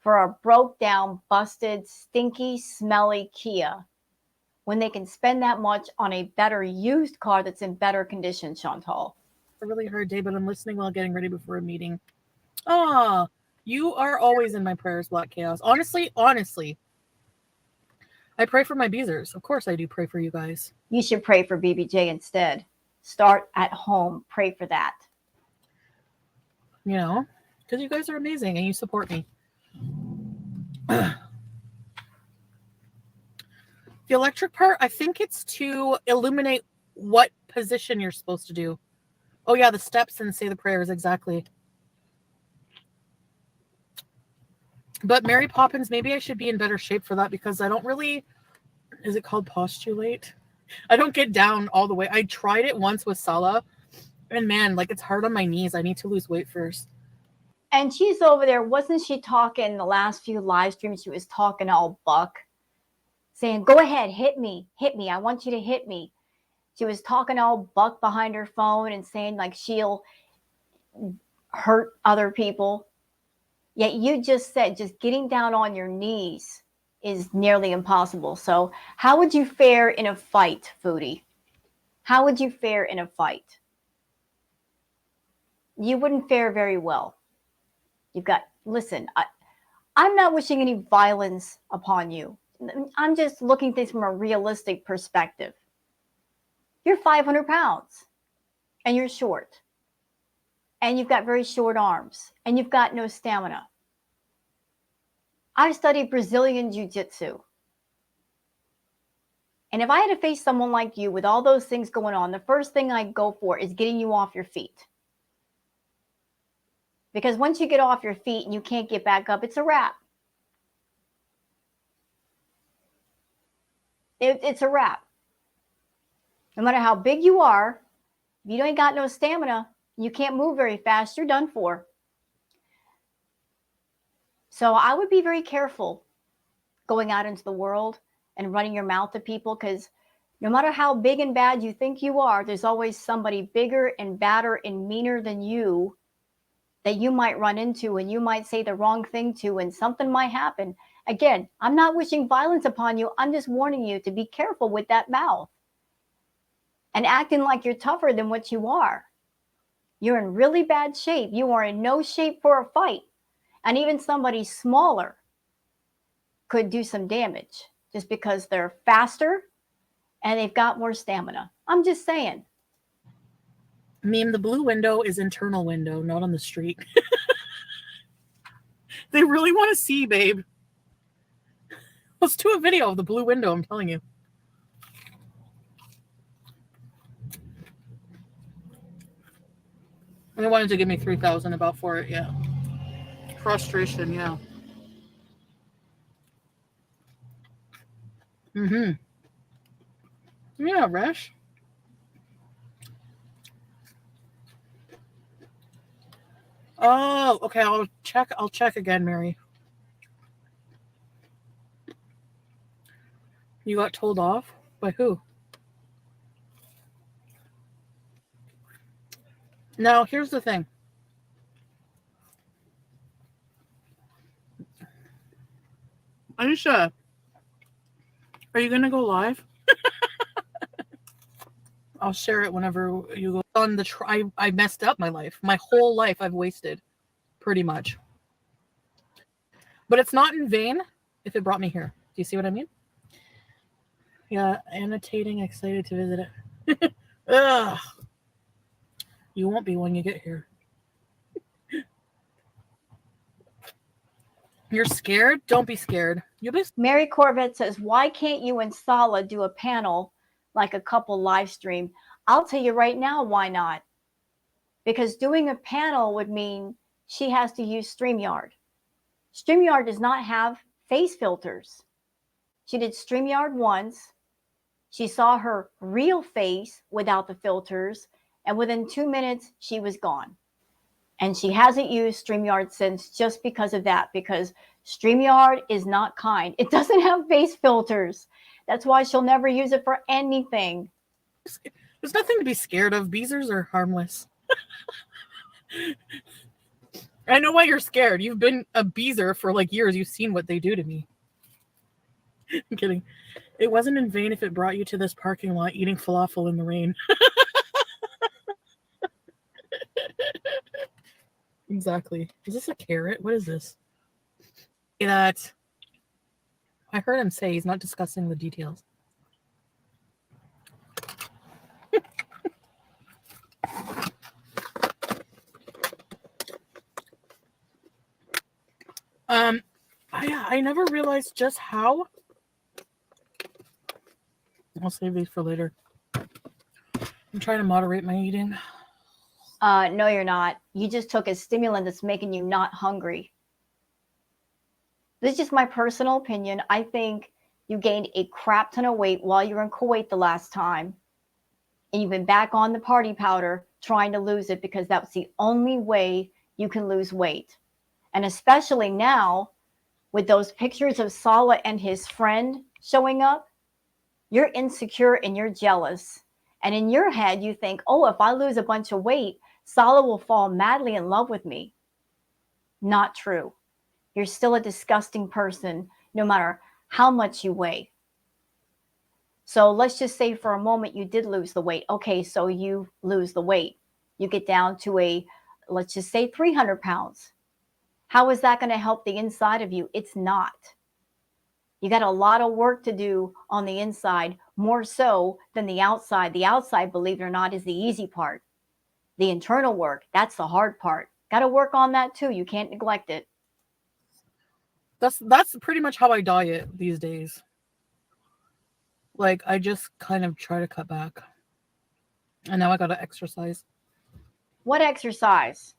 for a broke down, busted, stinky, smelly Kia when they can spend that much on a better used car that's in better condition, Chantal. It's a really hard day, but I'm listening while getting ready before a meeting. Ah, you are always in my prayers, Black Chaos. Honestly, I pray for my Beezers. Of course I do pray for you guys. You should pray for BBJ instead. Start at home. Pray for that. You know, because you guys are amazing and you support me. The electric part, I think it's to illuminate what position you're supposed to do. Oh, yeah, the steps and say the prayers, exactly. But Mary Poppins, maybe I should be in better shape for that because I don't really, is it called postulate? I don't get down all the way. I tried it once with Sala And man, like it's hard on my knees. I need to lose weight first. And she's over there. Wasn't she talking the last few live streams? She was talking all buck, saying, "Go ahead, hit me, hit me. I want you to hit me." She was talking all buck behind her phone and saying like she'll hurt other people. Yet you just said just getting down on your knees is nearly impossible. So how would you fare in a fight, Foodie? How would you fare in a fight? You wouldn't fare very well. Listen, I'm not wishing any violence upon you. I'm just looking at things from a realistic perspective. You're 500 pounds and you're short and you've got very short arms and you've got no stamina. I studied Brazilian Jiu-Jitsu. And if I had to face someone like you with all those things going on, the first thing I'd go for is getting you off your feet. Because once you get off your feet and you can't get back up, it's a wrap. It's a wrap. No matter how big you are, if you ain't got no stamina, you can't move very fast, you're done for. So I would be very careful going out into the world and running your mouth to people, because no matter how big and bad you think you are, there's always somebody bigger and badder and meaner than you that you might run into and you might say the wrong thing to and something might happen. Again, I'm not wishing violence upon you. I'm just warning you to be careful with that mouth and acting like you're tougher than what you are. You're in really bad shape. You are in no shape for a fight. And even somebody smaller could do some damage just because they're faster and they've got more stamina. I'm just saying. Meme, the blue window is internal window, not on the street. They really want to see, babe. Let's do a video of the blue window, I'm telling you. They wanted to give me 3,000 about for it, yeah. Frustration, yeah. Mm-hmm. Yeah, Resh. Oh, okay, I'll check again, Mary. You got told off? By who? Now, here's the thing. Aisha, are you gonna go live? I'll share it whenever you go on the. I messed up my life. My whole life I've wasted, pretty much. But it's not in vain if it brought me here. Do you see what I mean? Yeah, annotating, excited to visit it. Ugh. You won't be when you get here. You're scared? Don't be scared. You'll be. Mary Corvette says, why can't you and Sala do a panel like a couple live stream? I'll tell you right now why not. Because doing a panel would mean she has to use StreamYard. StreamYard does not have face filters. She did StreamYard once. She saw her real face without the filters, and within 2 minutes, she was gone. And she hasn't used StreamYard since, just because of that, because StreamYard is not kind. It doesn't have face filters. That's why she'll never use it for anything. There's nothing to be scared of. Beezers are harmless. I know why you're scared. You've been a beezer for like years. You've seen what they do to me. I'm kidding. It wasn't in vain if it brought you to this parking lot eating falafel in the rain. Exactly. Is this a carrot? What is this? That I heard him say he's not discussing the details. I never realized just how. I'll save these for later. I'm trying to moderate my eating. No, you're not. You just took a stimulant that's making you not hungry. This is just my personal opinion. I think you gained a crap ton of weight while you were in Kuwait the last time, and you've been back on the party powder trying to lose it because that's the only way you can lose weight. And especially now with those pictures of Sala and his friend showing up, you're insecure and you're jealous. And in your head, you think, oh, if I lose a bunch of weight, Sala will fall madly in love with me. Not true. You're still a disgusting person, no matter how much you weigh. So let's just say for a moment you did lose the weight. Okay, so you lose the weight. You get down to let's just say 300 pounds. How is that going to help the inside of you? It's not. You got a lot of work to do on the inside, more so than the outside. The outside, believe it or not, is the easy part. The internal work, that's the hard part. Got to work on that too. You can't neglect it. That's pretty much how I diet these days. Like, I just kind of try to cut back. And now I got to exercise. What exercise?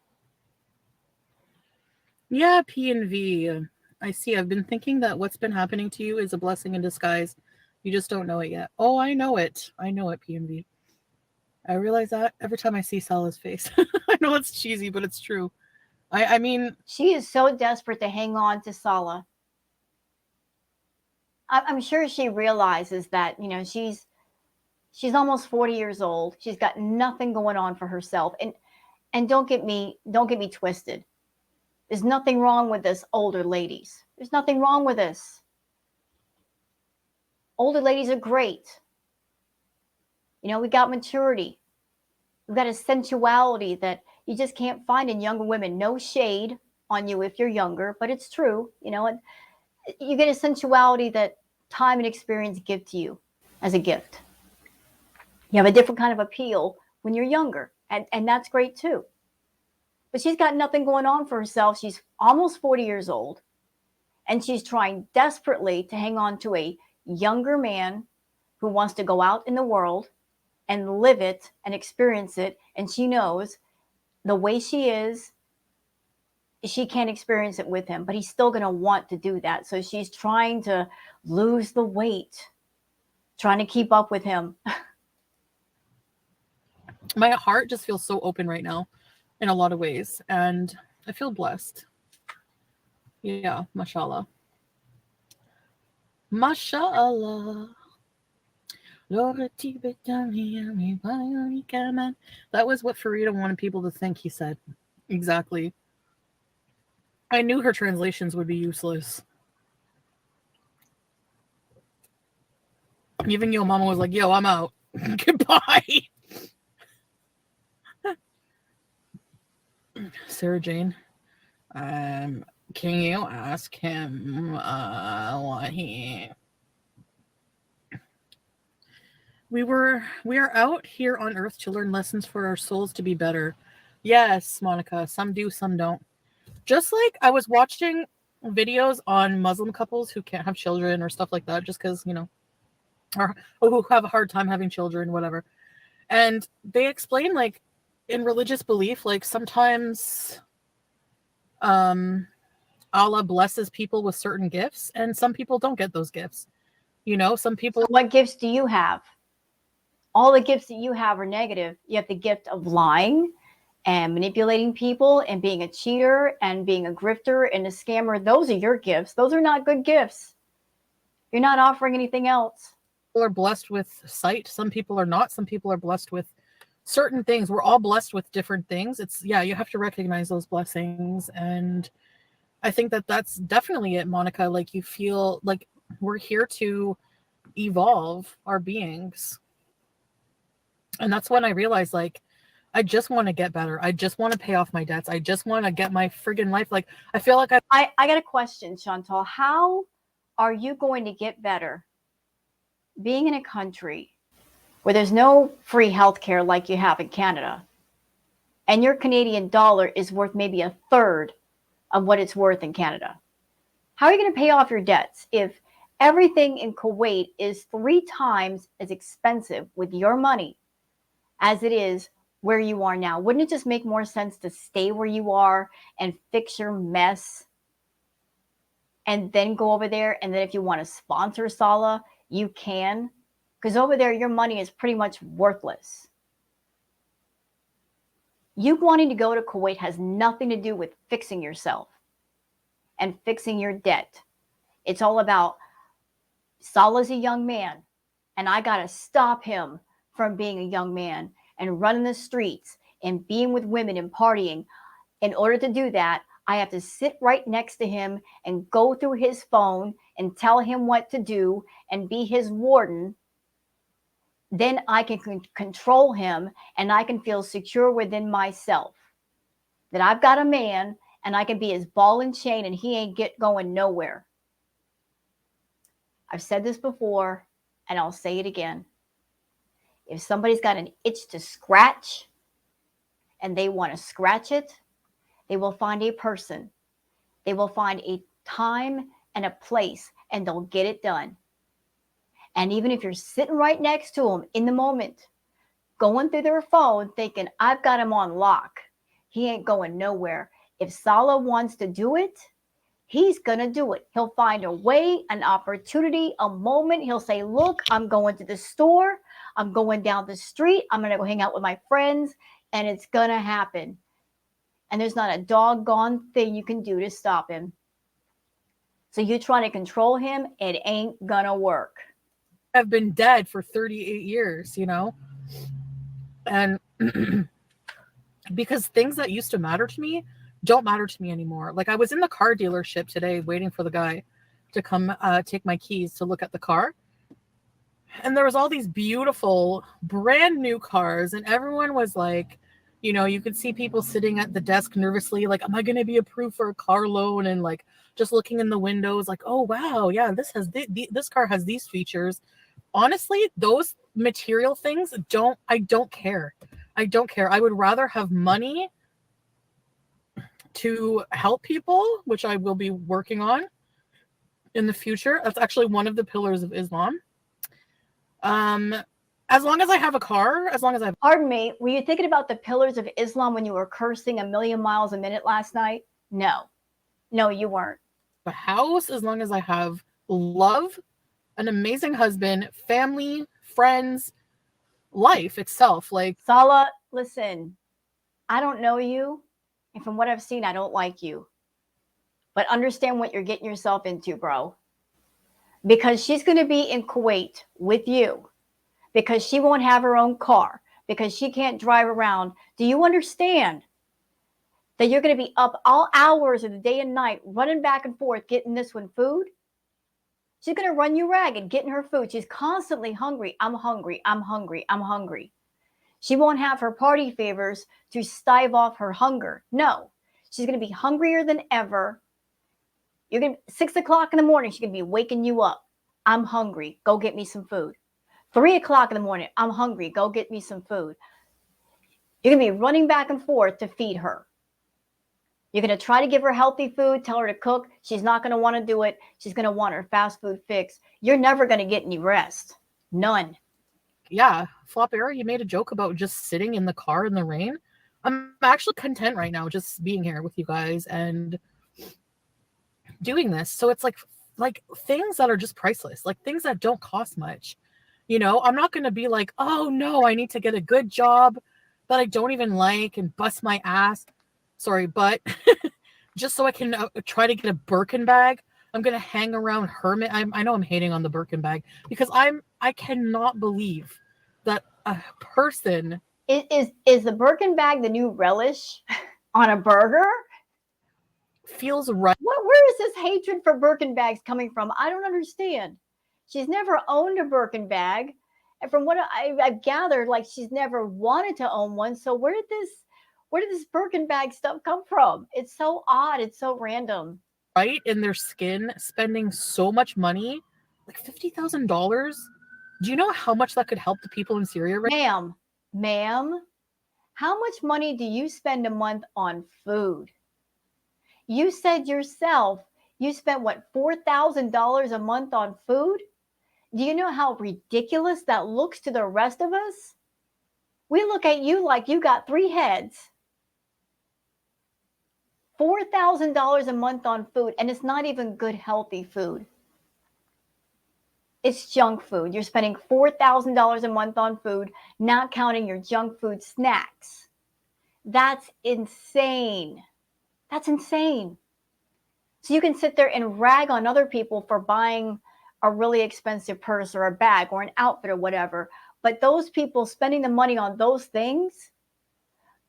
Yeah, P and V. I see. I've been thinking that what's been happening to you is a blessing in disguise. You just don't know it yet. Oh, I know it. I know it, P and V. I realize that every time I see Sala's face. I know it's cheesy, but it's true. I mean, she is so desperate to hang on to Sala. I'm sure she realizes that, you know, she's almost 40 years old. She's got nothing going on for herself. And don't get me twisted. There's nothing wrong with this, older ladies. There's nothing wrong with this. Older ladies are great. You know, we got maturity. We've got a sensuality that you just can't find in younger women. No shade on you if you're younger, but it's true. You know, you get a sensuality that time and experience give to you as a gift. You have a different kind of appeal when you're younger, and that's great too. But she's got nothing going on for herself. She's almost 40 years old, and she's trying desperately to hang on to a younger man who wants to go out in the world and live it and experience it. And she knows the way she is, she can't experience it with him, but he's still going to want to do that. So she's trying to lose the weight, trying to keep up with him. My heart just feels so open right now in a lot of ways, and I feel blessed. Yeah, mashallah. Mashallah. That was what Farida wanted people to think, he said. Exactly. I knew her translations would be useless. Even Yo Mama was like, yo, I'm out. Goodbye. Sarah Jane. Can you ask him what he... We are out here on earth to learn lessons for our souls to be better. Yes, Monica. Some do, some don't. Just like I was watching videos on Muslim couples who can't have children or stuff like that, just because, you know, or who have a hard time having children, whatever. And they explain, like, in religious belief, like, sometimes Allah blesses people with certain gifts, and some people don't get those gifts. You know, some people... So what gifts do you have? All the gifts that you have are negative. You have the gift of lying and manipulating people and being a cheater and being a grifter and a scammer. Those are your gifts. Those are not good gifts. You're not offering anything else. People are blessed with sight. Some people are not. Some people are blessed with certain things. We're all blessed with different things. It's, yeah, you have to recognize those blessings. And I think that that's definitely it, Monica. Like, you feel like we're here to evolve our beings. And that's when I realized, like, I just want to get better. I just want to pay off my debts. I just want to get my friggin' life. Like, I feel like I got a question, Chantal. How are you going to get better being in a country where there's no free healthcare like you have in Canada, and your Canadian dollar is worth maybe a third of what it's worth in Canada? How are you going to pay off your debts if everything in Kuwait is 3 times as expensive with your money as it is where you are now? Wouldn't it just make more sense to stay where you are and fix your mess and then go over there? And then if you want to sponsor Sala, you can, because over there your money is pretty much worthless. You wanting to go to Kuwait has nothing to do with fixing yourself and fixing your debt. It's all about Salah's a young man, and I got to stop him from being a young man and running the streets and being with women and partying. In order to do that, I have to sit right next to him and go through his phone and tell him what to do and be his warden. Then I can control him and I can feel secure within myself that I've got a man and I can be his ball and chain and he ain't going nowhere. I've said this before and I'll say it again. If somebody's got an itch to scratch and they want to scratch it, they will find a person. They will find a time and a place and they'll get it done. And even if you're sitting right next to them in the moment, going through their phone thinking, I've got him on lock, he ain't going nowhere. If Salah wants to do it, he's going to do it. He'll find a way, an opportunity, a moment. He'll say, look, I'm going to the store. I'm going down the street. I'm going to go hang out with my friends, and it's going to happen. And there's not a doggone thing you can do to stop him. So you're trying to control him, it ain't going to work. I've been dead for 38 years, and because things that used to matter to me don't matter to me anymore. Like, I was in the car dealership today waiting for the guy to come take my keys to look at the car. And there was all these beautiful brand new cars and everyone was like, you could see people sitting at the desk nervously, like, am I going to be approved for a car loan? And like just looking in the windows like, oh, wow, yeah, this has this car has these features. Honestly, those material things I don't care. I don't care. I would rather have money to help people, which I will be working on in the future. That's actually one of the pillars of Islam. As long as I have a car, as long as I have... Pardon me, were you thinking about the pillars of Islam when you were cursing a million miles a minute last night? No, you weren't. A house, as long as I have love, an amazing husband, family, friends, life itself. Like, Salah, listen, I don't know you, and from what I've seen, I don't like you. But understand what you're getting yourself into, bro. Because she's going to be in Kuwait with you. Because she won't have her own car. Because she can't drive around. Do you understand that you're going to be up all hours of the day and night running back and forth getting this one food? She's going to run you ragged getting her food. She's constantly hungry. I'm hungry. I'm hungry. I'm hungry. She won't have her party favors to stave off her hunger. No, she's going to be hungrier than ever. You're going to 6 o'clock in the morning. She's going to be waking you up. I'm hungry. Go get me some food. 3 o'clock in the morning. I'm hungry. Go get me some food. You're going to be running back and forth to feed her. You're going to try to give her healthy food, tell her to cook. She's not going to want to do it. She's going to want her fast food fix. You're never going to get any rest. None. Yeah, Flop Arrow, you made a joke about just sitting in the car in the rain. I'm actually content right now just being here with you guys and doing this. So it's like things that are just priceless, like things that don't cost much. I'm not going to be like, oh no, I need to get a good job that I don't even like and bust my ass. Sorry, but just so I can try to get a Birkin bag. I'm going to hang around Hermit. I know I'm hating on the Birkin bag because I cannot believe that a person... Is the Birkin bag the new relish on a burger? Feels right. Where is this hatred for Birkin bags coming from? I don't understand. She's never owned a Birkin bag. And from what I've gathered, like, she's never wanted to own one. So where did this Birkin bag stuff come from? It's so odd. It's so random. Right in their skin, spending so much money, like $50,000. Do you know how much that could help the people in Syria right now? Ma'am, how much money do you spend a month on food? You said yourself you spent, what, $4,000 a month on food? Do you know how ridiculous that looks to the rest of us? We look at you like you got 3 heads. $4,000 a month on food, and it's not even good, healthy food. It's junk food. You're spending $4,000 a month on food, not counting your junk food snacks. That's insane. That's insane. So you can sit there and rag on other people for buying a really expensive purse or a bag or an outfit or whatever. But those people spending the money on those are things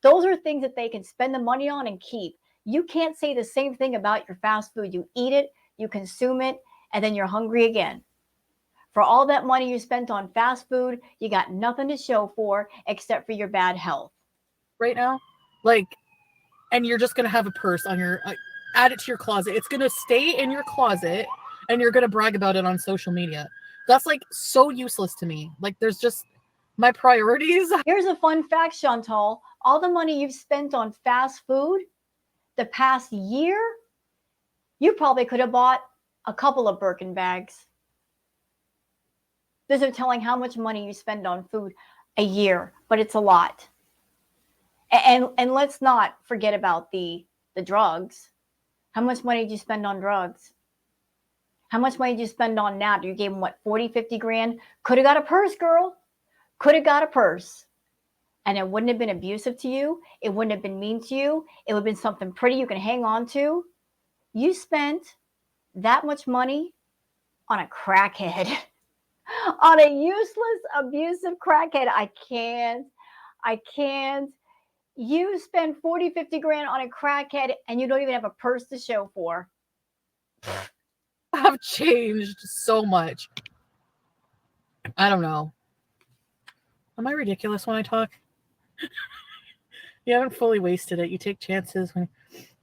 that they can spend the money on and keep. You can't say the same thing about your fast food. You eat it, you consume it, and then you're hungry again. For all that money you spent on fast food, you got nothing to show for except for your bad health. Right now, like, and you're just gonna have a purse on your, add it to your closet. It's gonna stay in your closet, and you're gonna brag about it on social media. That's like so useless to me. Like, there's just my priorities. Here's a fun fact, Chantal. All the money you've spent on fast food the past year, you probably could have bought a couple of Birkin bags. Those are telling how much money you spend on food a year, but it's a lot. And let's not forget about the drugs. How much money did you spend on drugs? How much money did you spend on NAB? You gave them, what, 40, 50 grand? Could have got a purse, girl. Could have got a purse. And it wouldn't have been abusive to you. It wouldn't have been mean to you. It would have been something pretty you can hang on to. You spent that much money on a crackhead. On a useless, abusive crackhead. I can't. You spend 40, 50 grand on a crackhead and you don't even have a purse to show for. I've changed so much. I don't know. Am I ridiculous when I talk? You haven't fully wasted it. You take chances when.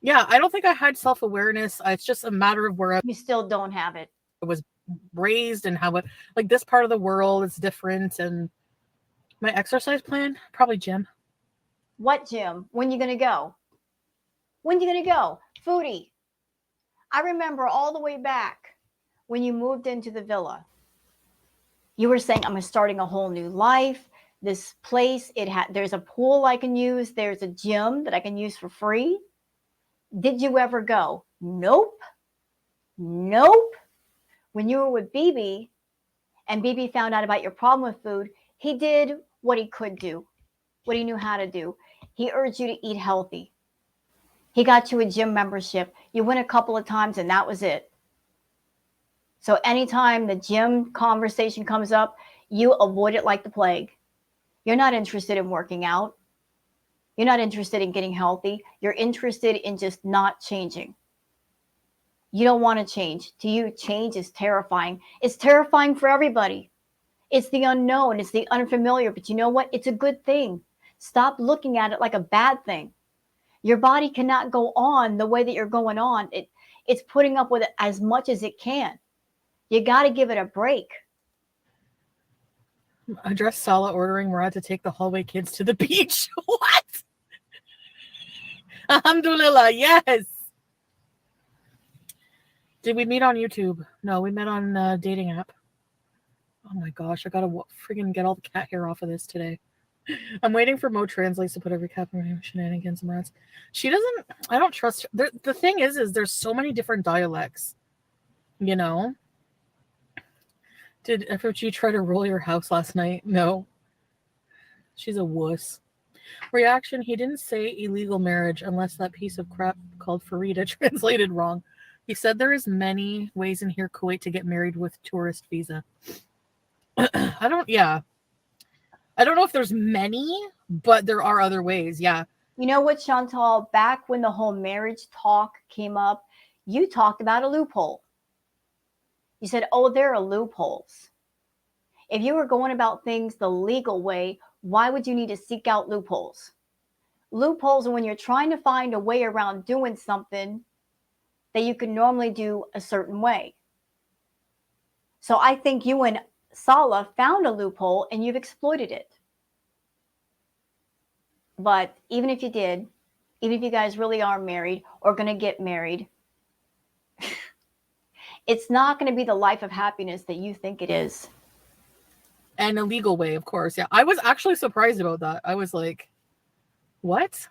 Yeah, I don't think I had self-awareness. It's just a matter of where I You still don't have it. was raised and how it, like, this part of the world is different. And my exercise plan, probably gym. What gym? When you gonna go? When you gonna go? Foodie. I remember all the way back when you moved into the villa. You were saying, I'm starting a whole new life. This place, there's a pool I can use. There's a gym that I can use for free. Did you ever go? Nope. When you were with BB and BB found out about your problem with food, he did what he could do, what he knew how to do. He urged you to eat healthy. He got you a gym membership. You went a couple of times and that was it. So anytime the gym conversation comes up, you avoid it like the plague. You're not interested in working out. You're not interested in getting healthy. You're interested in just not changing. You don't want to change. To you, change is terrifying. It's terrifying for everybody. It's the unknown. It's the unfamiliar. But you know what? It's a good thing. Stop looking at it like a bad thing. Your body cannot go on the way that you're going on. It's putting up with it as much as it can. You got to give it a break. Address Sala ordering Murad to take the hallway kids to the beach. What? Alhamdulillah, yes. Did we meet on YouTube? No, we met on a dating app. Oh my gosh, I gotta friggin' get all the cat hair off of this today. I'm waiting for Mo Translates to put a recap of shenanigans and rats. She doesn't, I don't trust her. The thing is there's so many different dialects, you know? Did FFG try to roll your house last night? No. She's a wuss. Reaction, he didn't say illegal marriage unless that piece of crap called Farida translated wrong. He said there is many ways in here Kuwait to get married with tourist visa. I don't know if there's many, but there are other ways. Yeah. You know what, Chantal? Back when the whole marriage talk came up, you talked about a loophole. You said, oh, there are loopholes. If you were going about things the legal way, why would you need to seek out loopholes? Loopholes are when you're trying to find a way around doing something that you can normally do a certain way. So I think you and Sala found a loophole and you've exploited it. But even if you did, even if you guys really are married or going to get married, it's not going to be the life of happiness that you think it is. And a legal way, of course. Yeah. I was actually surprised about that. I was like, what?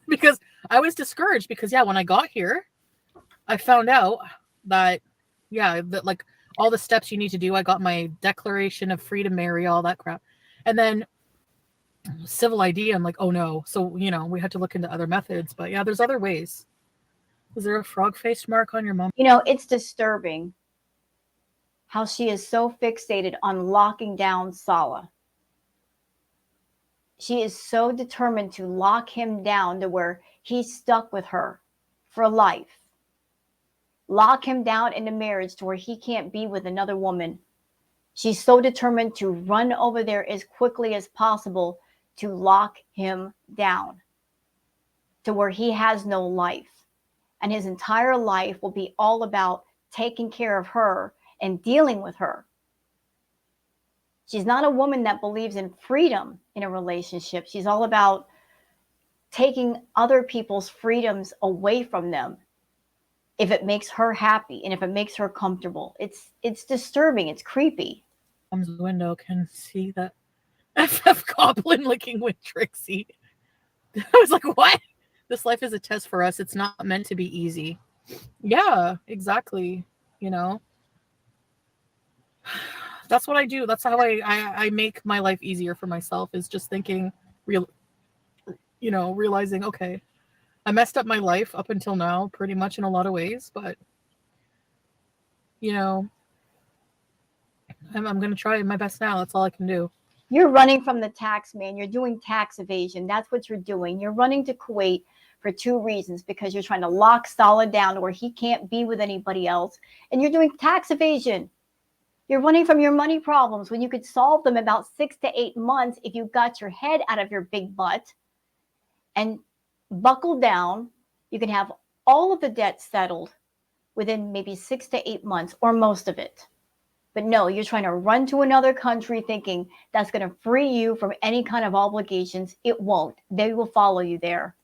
Because I was discouraged because, yeah, when I got here, I found out that, yeah, that like all the steps you need to do. I got my declaration of free to marry, all that crap. And then civil ID. I'm like, oh no. So, we had to look into other methods. But yeah, there's other ways. Is there a frog-faced mark on your mom? It's disturbing how she is so fixated on locking down Sala. She is so determined to lock him down to where he's stuck with her for life. Lock him down in a marriage to where he can't be with another woman. She's so determined to run over there as quickly as possible to lock him down to where he has no life. And his entire life will be all about taking care of her and dealing with her. She's not a woman that believes in freedom in a relationship. She's all about taking other people's freedoms away from them if it makes her happy and if it makes her comfortable. It's disturbing. It's creepy. Mom's window can see that FF Goblin licking with Trixie. I was like, what? This life is a test for us. It's not meant to be easy. Yeah, exactly. That's what I do. That's how I make my life easier for myself, is just thinking, realizing, okay, I messed up my life up until now pretty much in a lot of ways, but I'm going to try my best now. That's all I can do. You're running from the tax man. You're doing tax evasion. That's what you're doing. You're running to Kuwait for two reasons, because you're trying to lock Salah down to where he can't be with anybody else, and you're doing tax evasion. You're running from your money problems when you could solve them in about 6 to 8 months if you got your head out of your big butt and buckled down. You can have all of the debt settled within maybe 6 to 8 months, or most of it. But no, you're trying to run to another country thinking that's going to free you from any kind of obligations. It won't. They will follow you there.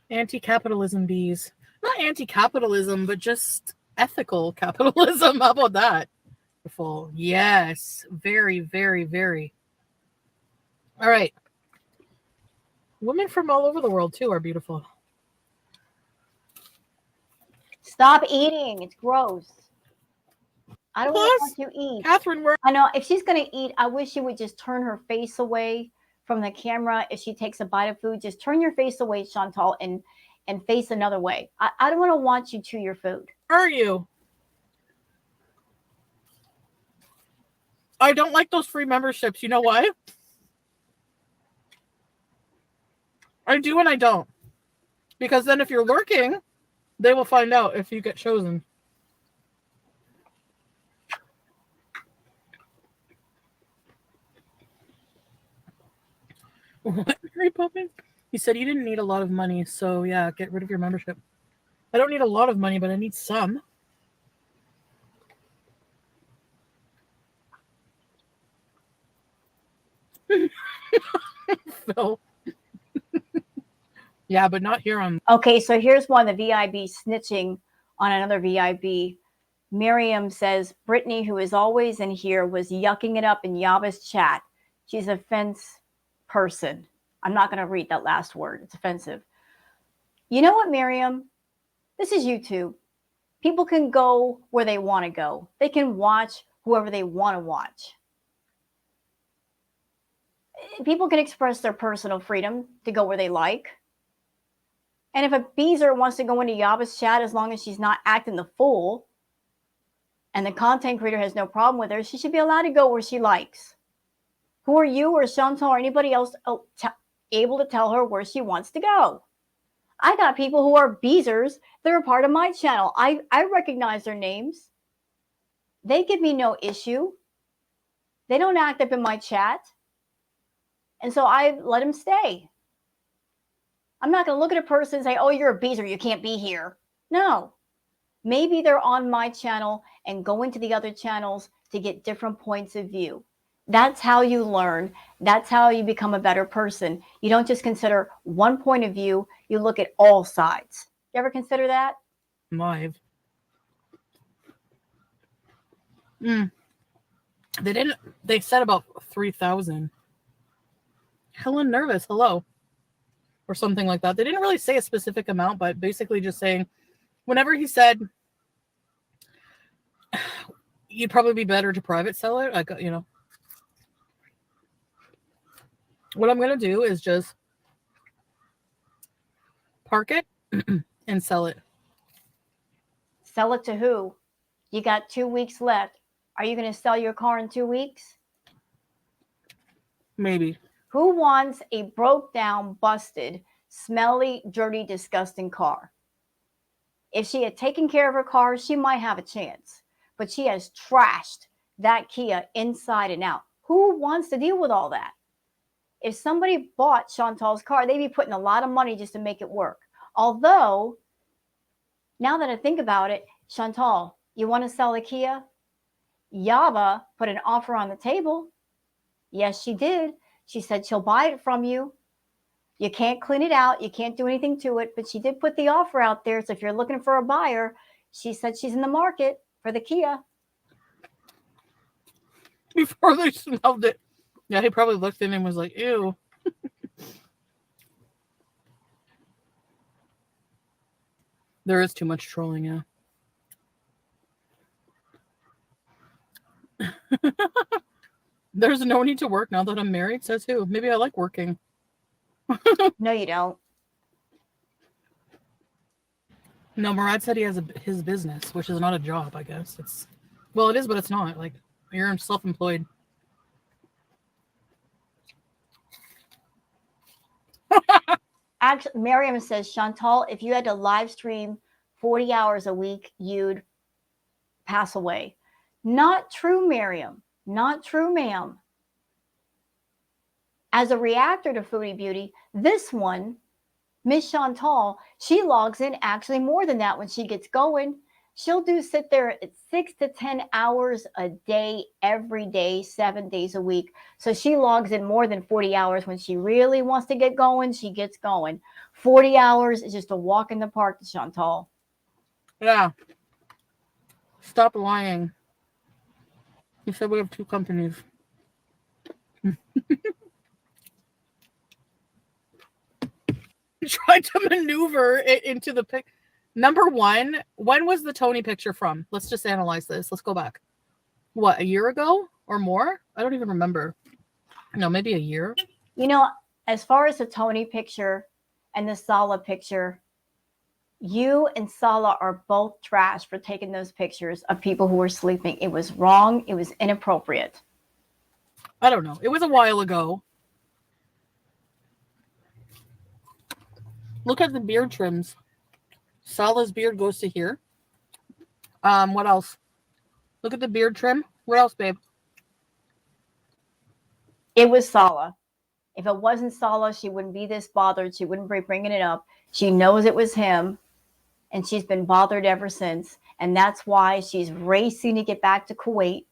Anti-capitalism bees. Not anti-capitalism, but just ethical capitalism. How about that? Beautiful. Yes. Very, very, very. All right. Women from all over the world, too, are beautiful. Stop eating. It's gross. I don't want you to eat. Catherine, I know if she's going to eat, I wish she would just turn her face away from the camera. If she takes a bite of food, just turn your face away, Chantal, and face another way. I don't want to watch you chew your food. Where are you? I don't like those free memberships. You know why? I do and I don't. Because then if you're lurking, they will find out if you get chosen. What, Mary Poppins? He said you didn't need a lot of money, so yeah, get rid of your membership. I don't need a lot of money, but I need some. Phil. Yeah, but not here on. Okay, so here's one, the VIB snitching on another VIB. Miriam says, Brittany, who is always in here, was yucking it up in Yaba's chat. She's a fence person. I'm not going to read that last word. It's offensive. You know what, Miriam? This is YouTube. People can go where they want to go. They can watch whoever they want to watch. People can express their personal freedom to go where they like. And if a Beezer wants to go into Yaba's chat, as long as she's not acting the fool, and the content creator has no problem with her, she should be allowed to go where she likes. Who are you or Chantal or anybody else able to tell her where she wants to go? I got people who are Beezers that are part of my channel. I recognize their names. They give me no issue. They don't act up in my chat. And so I let them stay. I'm not going to look at a person and say, oh, you're a Beezer, you can't be here. No. Maybe they're on my channel and go into the other channels to get different points of view. That's how you learn. That's how you become a better person. You don't just consider one point of view. You look at all sides. You ever consider that? Live. They said about 3,000. Helen Nervous, hello. Or something like that. They didn't really say a specific amount, but basically just saying, whenever he said, you'd probably be better to private sell it, What I'm going to do is just park it and sell it. Sell it to who? You got 2 weeks left. Are you going to sell your car in 2 weeks? Maybe. Who wants a broke down, busted, smelly, dirty, disgusting car? If she had taken care of her car, she might have a chance. But she has trashed that Kia inside and out. Who wants to deal with all that? If somebody bought Chantal's car, they'd be putting a lot of money just to make it work. Although, now that I think about it, Chantal, you want to sell a Kia? Yaba put an offer on the table. Yes, she did. She said she'll buy it from you. You can't clean it out. You can't do anything to it. But she did put the offer out there. So if you're looking for a buyer, she said she's in the market for the Kia. Before they smelled it. Yeah, he probably looked in and was like, ew. There is too much trolling, yeah. There's no need to work now that I'm married, says who? Maybe I like working. No, you don't. No, Murad said he has his business, which is not a job, I guess. Well, it is, but it's not. Like, you're self-employed. Actually, Miriam says, Chantal, if you had to live stream 40 hours a week, you'd pass away. Not true, Miriam. Not true, ma'am. As a reactor to Foodie Beauty, this one, Miss Chantal, she logs in actually more than that when she gets going. She'll sit there at 6 to 10 hours a day, every day, 7 days a week. So she logs in more than 40 hours. When she really wants to get going, she gets going. 40 hours is just a walk in the park to Chantal. Yeah. Stop lying. You said we have 2 companies. Tried to maneuver it into the pic. Number one, when was the Tony picture from? Let's just analyze this. Let's go back. What, a year ago or more? I don't even remember. No, maybe a year. You know, as far as the Tony picture and the Sala picture, you and Sala are both trash for taking those pictures of people who were sleeping. It was wrong. It was inappropriate. I don't know. It was a while ago. Look at the beard trims. Sala's beard goes to here. What else? Look at the beard trim. What else, babe? It was Sala. If it wasn't Sala, she wouldn't be this bothered. She wouldn't be bringing it up. She knows it was him, and she's been bothered ever since. And that's why she's racing to get back to Kuwait,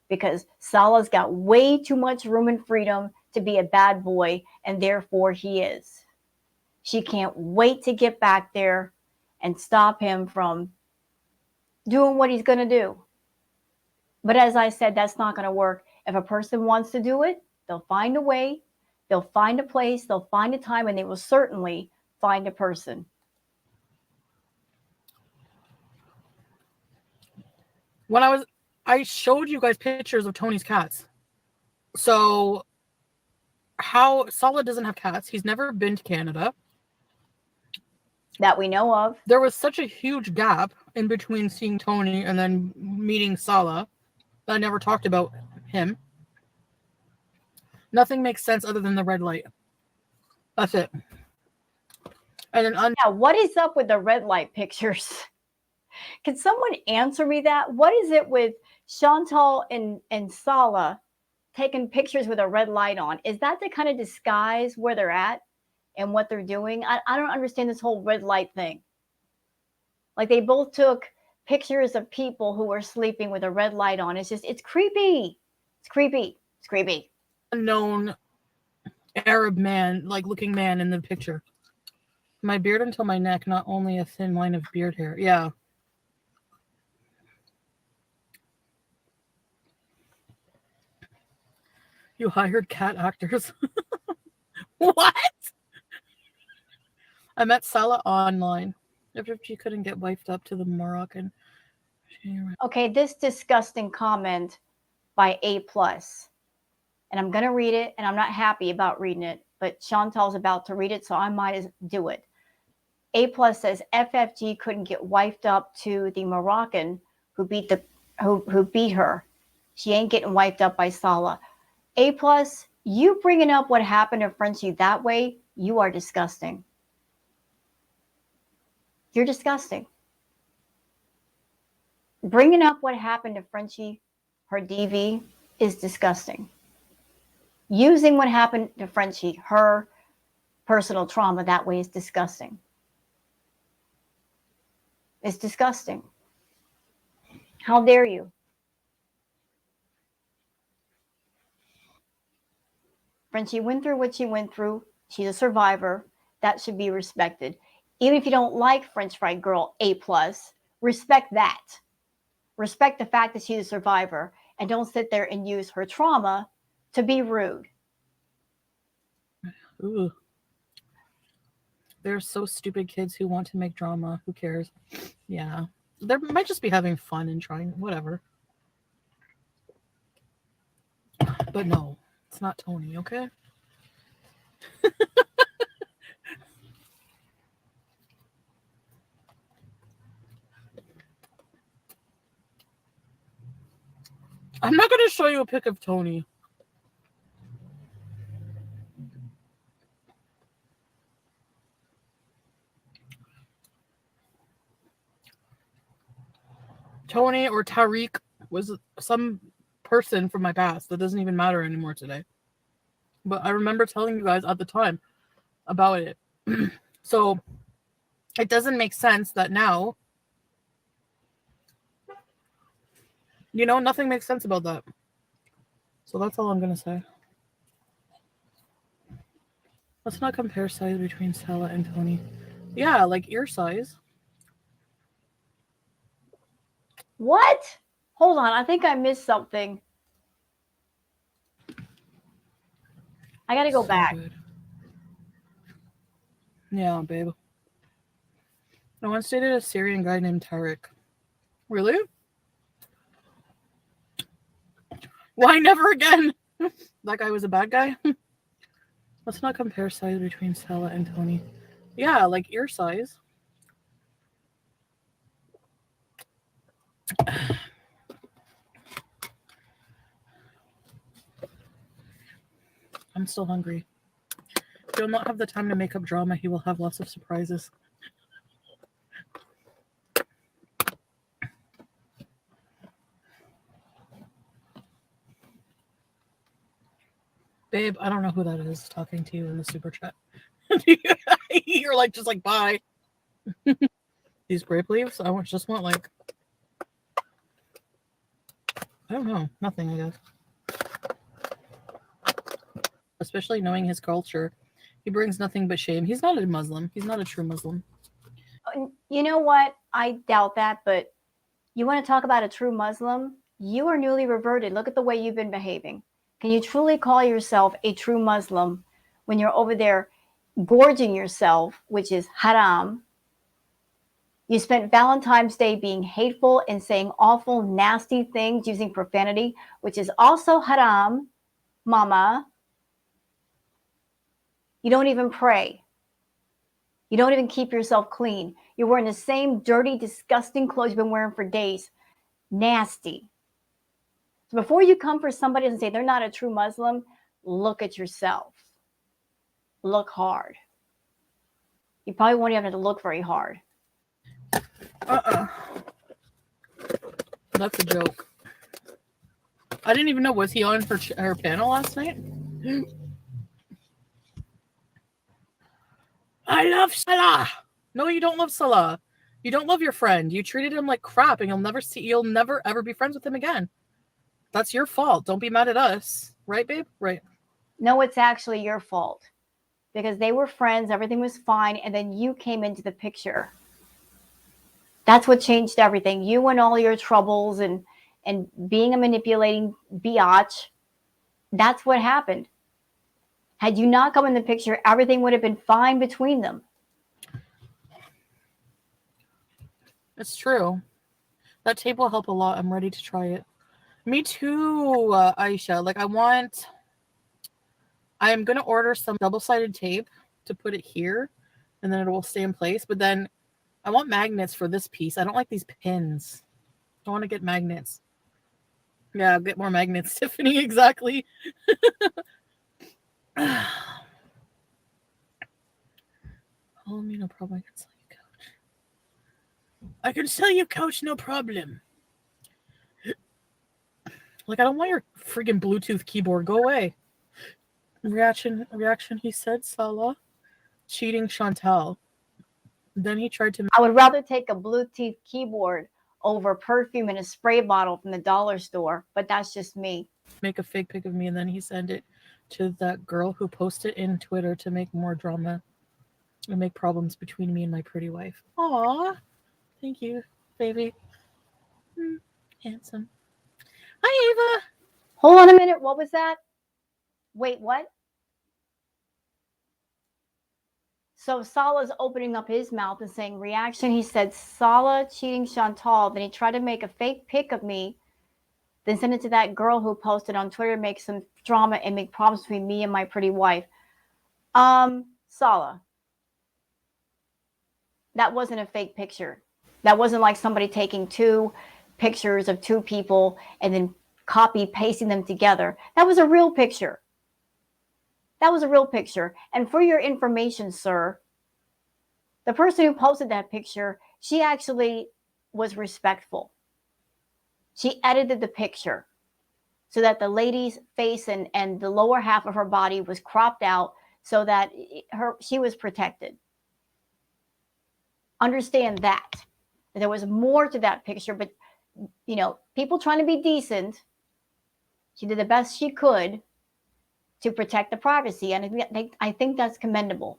because Salah's got way too much room and freedom to be a bad boy, and therefore he is. She can't wait to get back there and stop him from doing what he's going to do. But as I said, that's not going to work. If a person wants to do it, they'll find a way, they'll find a place, they'll find a time, and they will certainly find a person. When I showed you guys pictures of Tony's cats. So, how Sala doesn't have cats. He's never been to Canada. That we know of. There was such a huge gap in between seeing Tony and then meeting Sala that I never talked about him. Nothing makes sense other than the red light. That's it. And then Now, what is up with the red light pictures? Can someone answer me that? What is it with Chantal and Sala taking pictures with a red light on? Is that to kind of disguise where they're at and what they're doing? I don't understand this whole red light thing. Like, they both took pictures of people who were sleeping with a red light on. It's creepy. It's creepy. It's creepy. Unknown Arab man, like looking man in the picture. My beard until my neck, not only a thin line of beard hair. Yeah. You hired cat actors. What? I met Salah online. If she couldn't get wifed up to the Moroccan. Okay, this disgusting comment by A+. and I'm going to read it, and I'm not happy about reading it, but Chantal's about to read it, so I might as do it. A plus says FFG couldn't get wifed up to the Moroccan who beat her. She ain't getting wiped up by Salah. A plus, you bringing up what happened to Frenchie that way, you are disgusting. You're disgusting. Bringing up what happened to Frenchie, her DV, is disgusting. Using what happened to Frenchie, her personal trauma, that way is disgusting. It's disgusting. How dare you? Frenchie went through what she went through. She's a survivor. That should be respected. Even if you don't like French Fry Girl A plus, respect that. Respect the fact that she's a survivor, and don't sit there and use her trauma to be rude. Ooh. There's so stupid kids who want to make drama. Who cares? Yeah. They might just be having fun and trying whatever. But no, it's not Tony, okay? I'm not going to show you a pic of Tony. Tony or Tariq was some person from my past that doesn't even matter anymore today. But I remember telling you guys at the time about it. So it doesn't make sense that now, nothing makes sense about that. So that's all I'm going to say. Let's not compare size between Stella and Tony. Yeah, like ear size. What? Hold on, I think I missed something. I gotta go back. Good. Yeah, babe. I once dated a Syrian guy named Tariq. Really? Why never again? That guy was a bad guy? Let's not compare size between Stella and Tony. Yeah, like ear size. I'm still hungry. He'll not have the time to make up drama. He will have lots of surprises. Babe, I don't know who that is talking to you in the super chat. You're like, just like, bye. These grape leaves, I just want like, I don't know, nothing, I guess. Especially knowing his culture. He brings nothing but shame. He's not a Muslim. He's not a true Muslim. You know what? I doubt that, but you want to talk about a true Muslim? You are newly reverted. Look at the way you've been behaving. Can you truly call yourself a true Muslim when you're over there gorging yourself, which is haram? You spent Valentine's Day being hateful and saying awful, nasty things using profanity, which is also haram, mama. You don't even pray. You don't even keep yourself clean. You're wearing the same dirty, disgusting clothes you've been wearing for days. Nasty. So before you come for somebody and say they're not a true Muslim, look at yourself. Look hard. You probably won't even have to look very hard. That's a joke. I didn't even know. Was he on her panel last night? I love Salah. No, you don't love Salah. You don't love your friend. You treated him like crap, and you'll never ever be friends with him again. That's your fault. Don't be mad at us. Right, babe? Right. No, it's actually your fault. Because they were friends, everything was fine, and then you came into the picture. That's what changed everything. You and all your troubles and being a manipulating biatch, that's what happened. Had you not come in the picture, everything would have been fine between them. It's true. That tape will help a lot. I'm ready to try it. Me too, Aisha. Like, I want I am going to order some double-sided tape to put it here, and then it will stay in place. But then I want magnets for this piece. I don't like these pins. I want to get magnets. Yeah, I'll get more magnets, Tiffany. Exactly. Oh, me, no problem. I can sell you, coach. I can sell you, coach, no problem. Like, I don't want your friggin' Bluetooth keyboard. Go away. Reaction, he said, Salah. Cheating Chantal. Then he tried to I would rather take a Bluetooth keyboard over perfume in a spray bottle from the dollar store, but that's just me. make a fake pic of me, and then he sent it to that girl who posted in Twitter to make more drama and make problems between me and my pretty wife. Aw, thank you, baby. Handsome. Hi, Ava. Hold on a minute. What was that? Wait, what? So Salah's opening up his mouth and saying, reaction. He said, Salah cheating Chantal. Then he tried to make a fake pic of me, then send it to that girl who posted on Twitter to make some drama and make problems between me and my pretty wife. Salah, that wasn't a fake picture. That wasn't like somebody taking two pictures of two people and then copy pasting them together. That was a real picture. That was a real picture. And for your information, sir, the person who posted that picture, she actually was respectful. She edited the picture so that the lady's face and the lower half of her body was cropped out so that she was protected. Understand that. There was more to that picture, but you know, people trying to be decent, she did the best she could to protect the privacy, and I think that's commendable.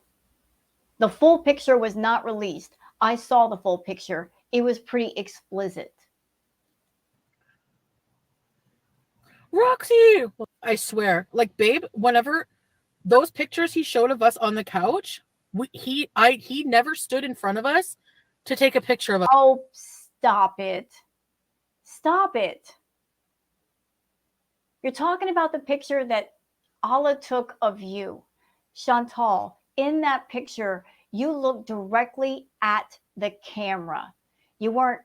The full picture was not released. I saw the full picture. It was pretty explicit. Roxy! I swear, like, babe, whenever those pictures he showed of us on the couch, he never stood in front of us to take a picture of us. Oh, stop it. Stop it. You're talking about the picture that Allah took of you. Chantal, in that picture, you looked directly at the camera. You weren't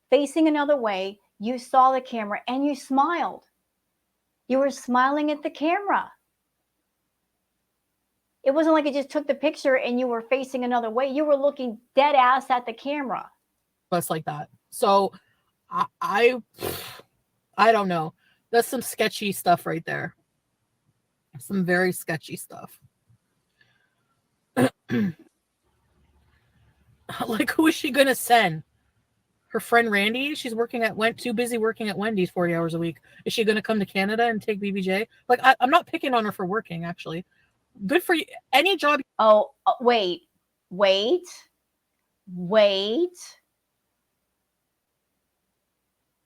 facing another way. You saw the camera and you smiled. You were smiling at the camera. It wasn't like you just took the picture and you were facing another way. You were looking dead ass at the camera. Us like that. So I don't know. That's some sketchy stuff right there. Some very sketchy stuff. Like, who is she gonna send? Her friend Randy? She's too busy working at Wendy's 40 hours a week. Is she gonna come to Canada and take BBJ? Like, I'm not picking on her for working, actually. Good for you. Any job. Oh, wait.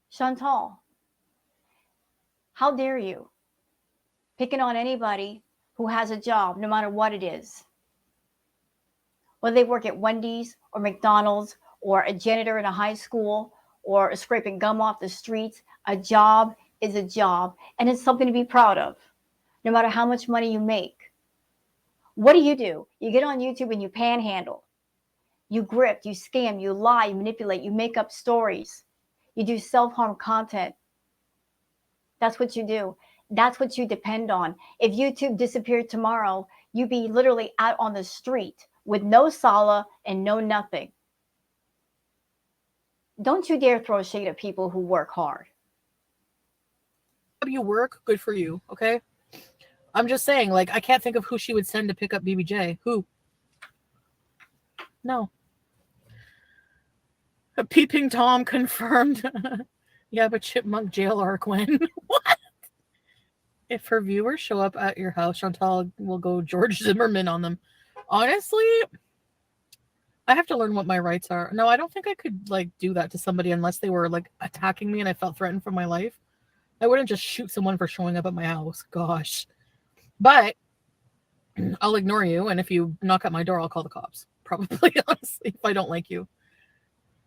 Chantal, how dare you? Picking on anybody who has a job, no matter what it is. Whether they work at Wendy's or McDonald's or a janitor in a high school or scraping gum off the streets, a job is a job, and it's something to be proud of, no matter how much money you make. What do? You get on YouTube and you panhandle. You grift, you scam, you lie, you manipulate, you make up stories. You do self-harm content. That's what you do. That's what you depend on. If YouTube disappeared tomorrow, you'd be literally out on the street with no Salah and no nothing. Don't you dare throw shade at people who work hard. You work, good for you, okay? I'm just saying, like, I can't think of who she would send to pick up BBJ. Who? No. A peeping Tom confirmed. Yeah, but Chipmunk jail arc when? What? If her viewers show up at your house, Chantal will go George Zimmerman on them. Honestly, I have to learn what my rights are. No, I don't think I could, like, do that to somebody unless they were, like, attacking me and I felt threatened for my life. I wouldn't just shoot someone for showing up at my house. Gosh. But I'll ignore you, and if you knock at my door, I'll call the cops. Probably, honestly, if I don't like you.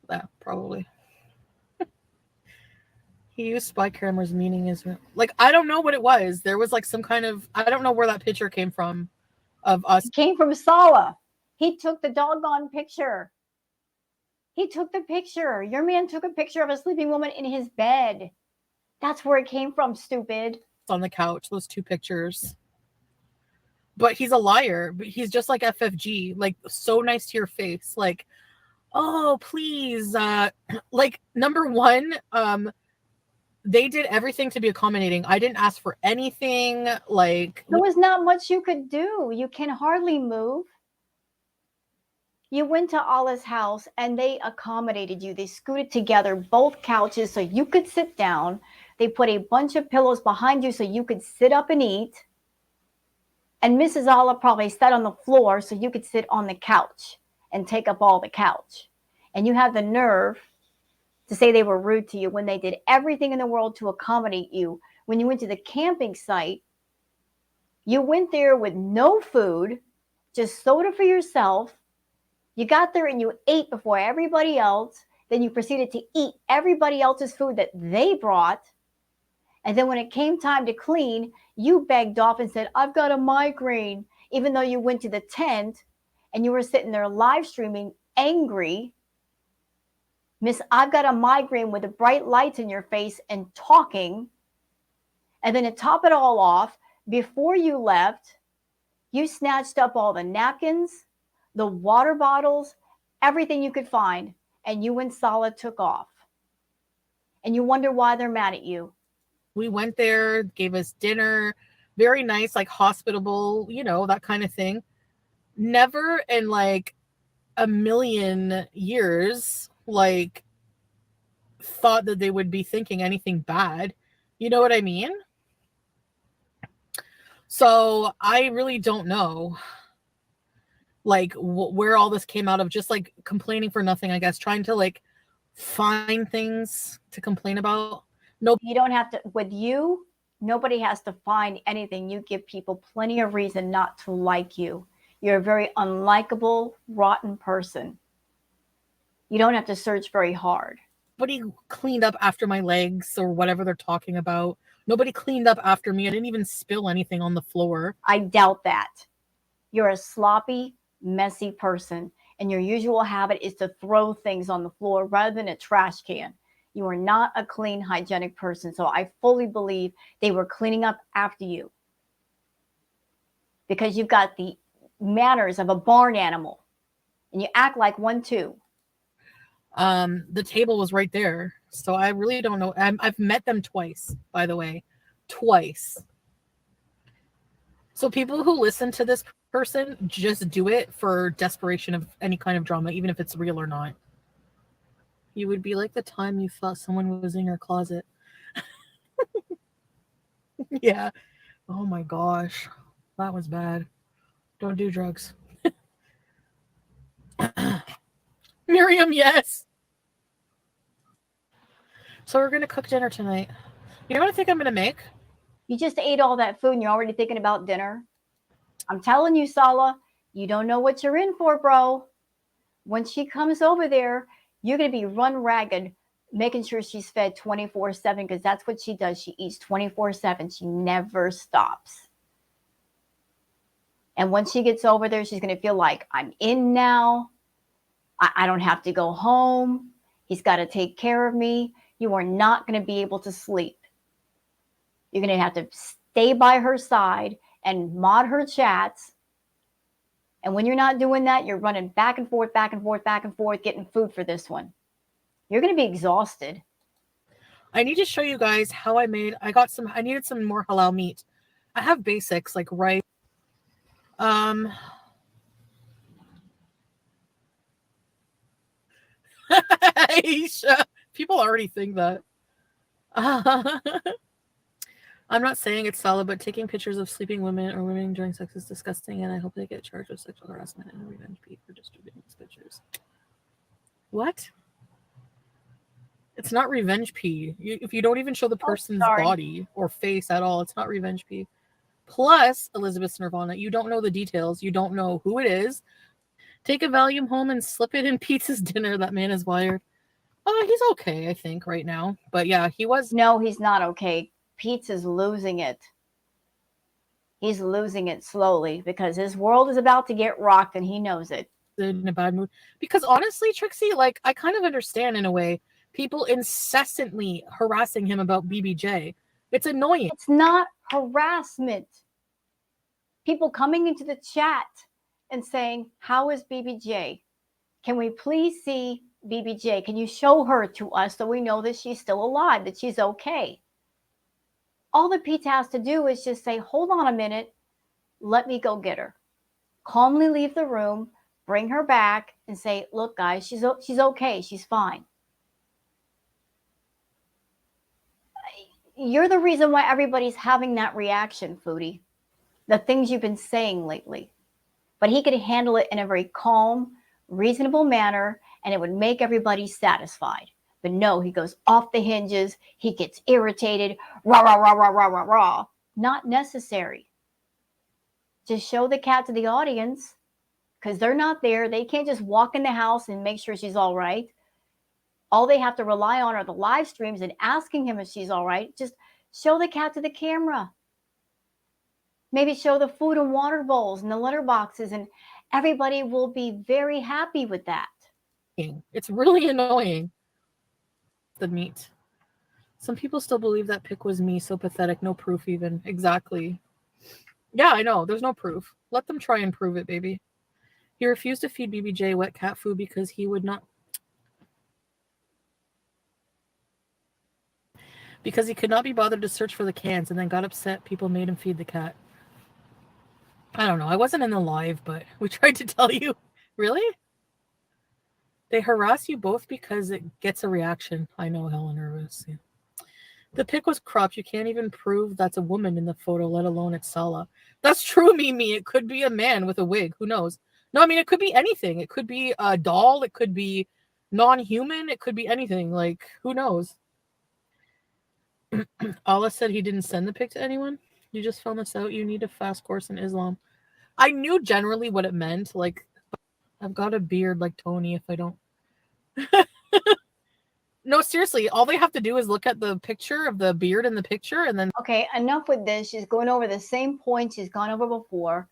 Yeah, probably. He used spy cameras, meaning is like I don't know what it was. There was like some kind of I don't know where that picture came from of us. It came from Sala. He took the doggone picture. He took the picture. Your man took a picture of a sleeping woman in his bed. That's where it came from, stupid. On the couch, those two pictures. But he's a liar. But he's just like FFG, like so nice to your face. Like, oh please, like number one, they did everything to be accommodating. I didn't ask for anything. Like there was not much you could do. You can hardly move. You went to Allah's house and they accommodated you. They scooted together both couches so you could sit down. They put a bunch of pillows behind you so you could sit up and eat. And Mrs. Allah probably sat on the floor so you could sit on the couch and take up all the couch. And you have the nerve to say they were rude to you when they did everything in the world to accommodate you. When you went to the camping site, you went there with no food, just soda for yourself. You got there and you ate before everybody else. Then you proceeded to eat everybody else's food that they brought. And then when it came time to clean, you begged off and said, I've got a migraine, even though you went to the tent and you were sitting there live streaming angry. Miss, I've got a migraine with the bright lights in your face and talking. And then to top it all off, before you left, you snatched up all the napkins, the water bottles, everything you could find, and you and Sala took off. And you wonder why they're mad at you. We went there, gave us dinner, very nice, like hospitable, you know, that kind of thing. Never in like a million years, like, thought that they would be thinking anything bad. You know what I mean? So I really don't know, like, where all this came out of. Just like complaining for nothing, I guess, trying to like find things to complain about. No, you don't have to, with you, nobody has to find anything. You give people plenty of reason not to like you. You're a very unlikable, rotten person. You don't have to search very hard. Nobody cleaned up after my legs or whatever they're talking about. Nobody cleaned up after me. I didn't even spill anything on the floor. I doubt that. You're a sloppy, messy person, and your usual habit is to throw things on the floor rather than a trash can. You are not a clean, hygienic person, so I fully believe they were cleaning up after you because you've got the manners of a barn animal, and you act like one too. The table was right there, so I really don't know. I've met them twice, by the way, twice. So people who listen to this person just do it for desperation of any kind of drama, even if it's real or not. You would be like the time you thought someone was in your closet. Yeah. Oh my gosh. That was bad. Don't do drugs. Miriam, yes. So we're going to cook dinner tonight. You know what I think I'm going to make? You just ate all that food and you're already thinking about dinner. I'm telling you, Sala, you don't know what you're in for, bro. When she comes over there, you're going to be run ragged, making sure she's fed 24/7 because that's what she does. She eats 24/7. She never stops. And when she gets over there, she's going to feel like, I'm in now. I don't have to go home. He's got to take care of me. You are not going to be able to sleep. You're going to have to stay by her side and mod her chats. And when you're not doing that, you're running back and forth, back and forth, back and forth, getting food for this one. You're going to be exhausted. I need to show you guys how I needed some more halal meat. I have basics like rice. Aisha, people already think that. I'm not saying it's solid, but taking pictures of sleeping women or women during sex is disgusting, and I hope they get charged with sexual harassment and a revenge fee for distributing these pictures. What? It's not revenge P. If you don't even show the person's body or face at all, it's not revenge P. Plus, Elizabeth Nirvana, you don't know the details. You don't know who it is. Take a Valium home and slip it in Pizza's dinner. That man is wired. He's okay, I think, right now. But yeah, he was No, he's not okay. Pete's is losing it. He's losing it slowly because his world is about to get rocked and he knows it. in a bad mood. Because honestly, Trixie, like I kind of understand in a way people incessantly harassing him about BBJ. It's annoying. It's not harassment. People coming into the chat and saying, "How is BBJ? Can we please see BBJ? Can you show her to us so we know that she's still alive, that she's okay?" All that Pete has to do is just say, "Hold on a minute, let me go get her." Calmly leave the room, bring her back, and say, "Look, guys, she's okay, she's fine." You're the reason why everybody's having that reaction, Foodie. The things you've been saying lately. But he could handle it in a very calm, reasonable manner, and it would make everybody satisfied. But no, he goes off the hinges. He gets irritated. Rah, rah, rah, rah, rah, rah, rah. Not necessary. Just show the cat to the audience because they're not there. They can't just walk in the house and make sure she's all right. All they have to rely on are the live streams and asking him if she's all right. Just show the cat to the camera. Maybe show the food and water bowls and the litter boxes, and everybody will be very happy with that. It's really annoying. The meat. Some people still believe that pic was me, so pathetic, no proof even. Exactly. Yeah, I know, there's no proof. Let them try and prove it, baby. He refused to feed BBJ wet cat food because he would not because he could not be bothered to search for the cans and then got upset people made him feed the cat. I don't know. I wasn't in the live, but we tried to tell you. Really? They harass you both because it gets a reaction. I know, hella nervous. Yeah. The pic was cropped. You can't even prove that's a woman in the photo, let alone it's Sala. That's true, Mimi. It could be a man with a wig. Who knows? No, I mean, it could be anything. It could be a doll. It could be non-human. It could be anything. Like, who knows? Allah said he didn't send the pic to anyone. You just found this out. You need a fast course in Islam. I knew generally what it meant. Like, I've got a beard like Tony if I don't. No, seriously, all they have to do is look at the picture of the beard in the picture and then. Okay, enough with this. She's going over the same points she's gone over before.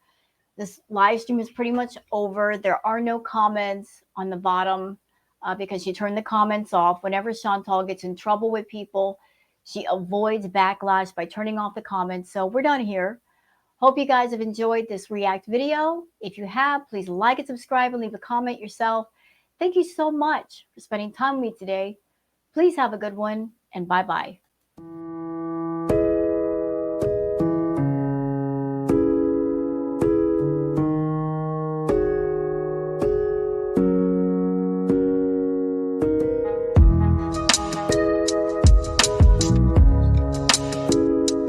This live stream is pretty much over. There are no comments on the bottom because she turned the comments off. Whenever Chantal gets in trouble with people, she avoids backlash by turning off the comments. So we're done here. Hope you guys have enjoyed this React video. If you have, please like and subscribe and leave a comment yourself. Thank you so much for spending time with me today. Please have a good one, and bye-bye.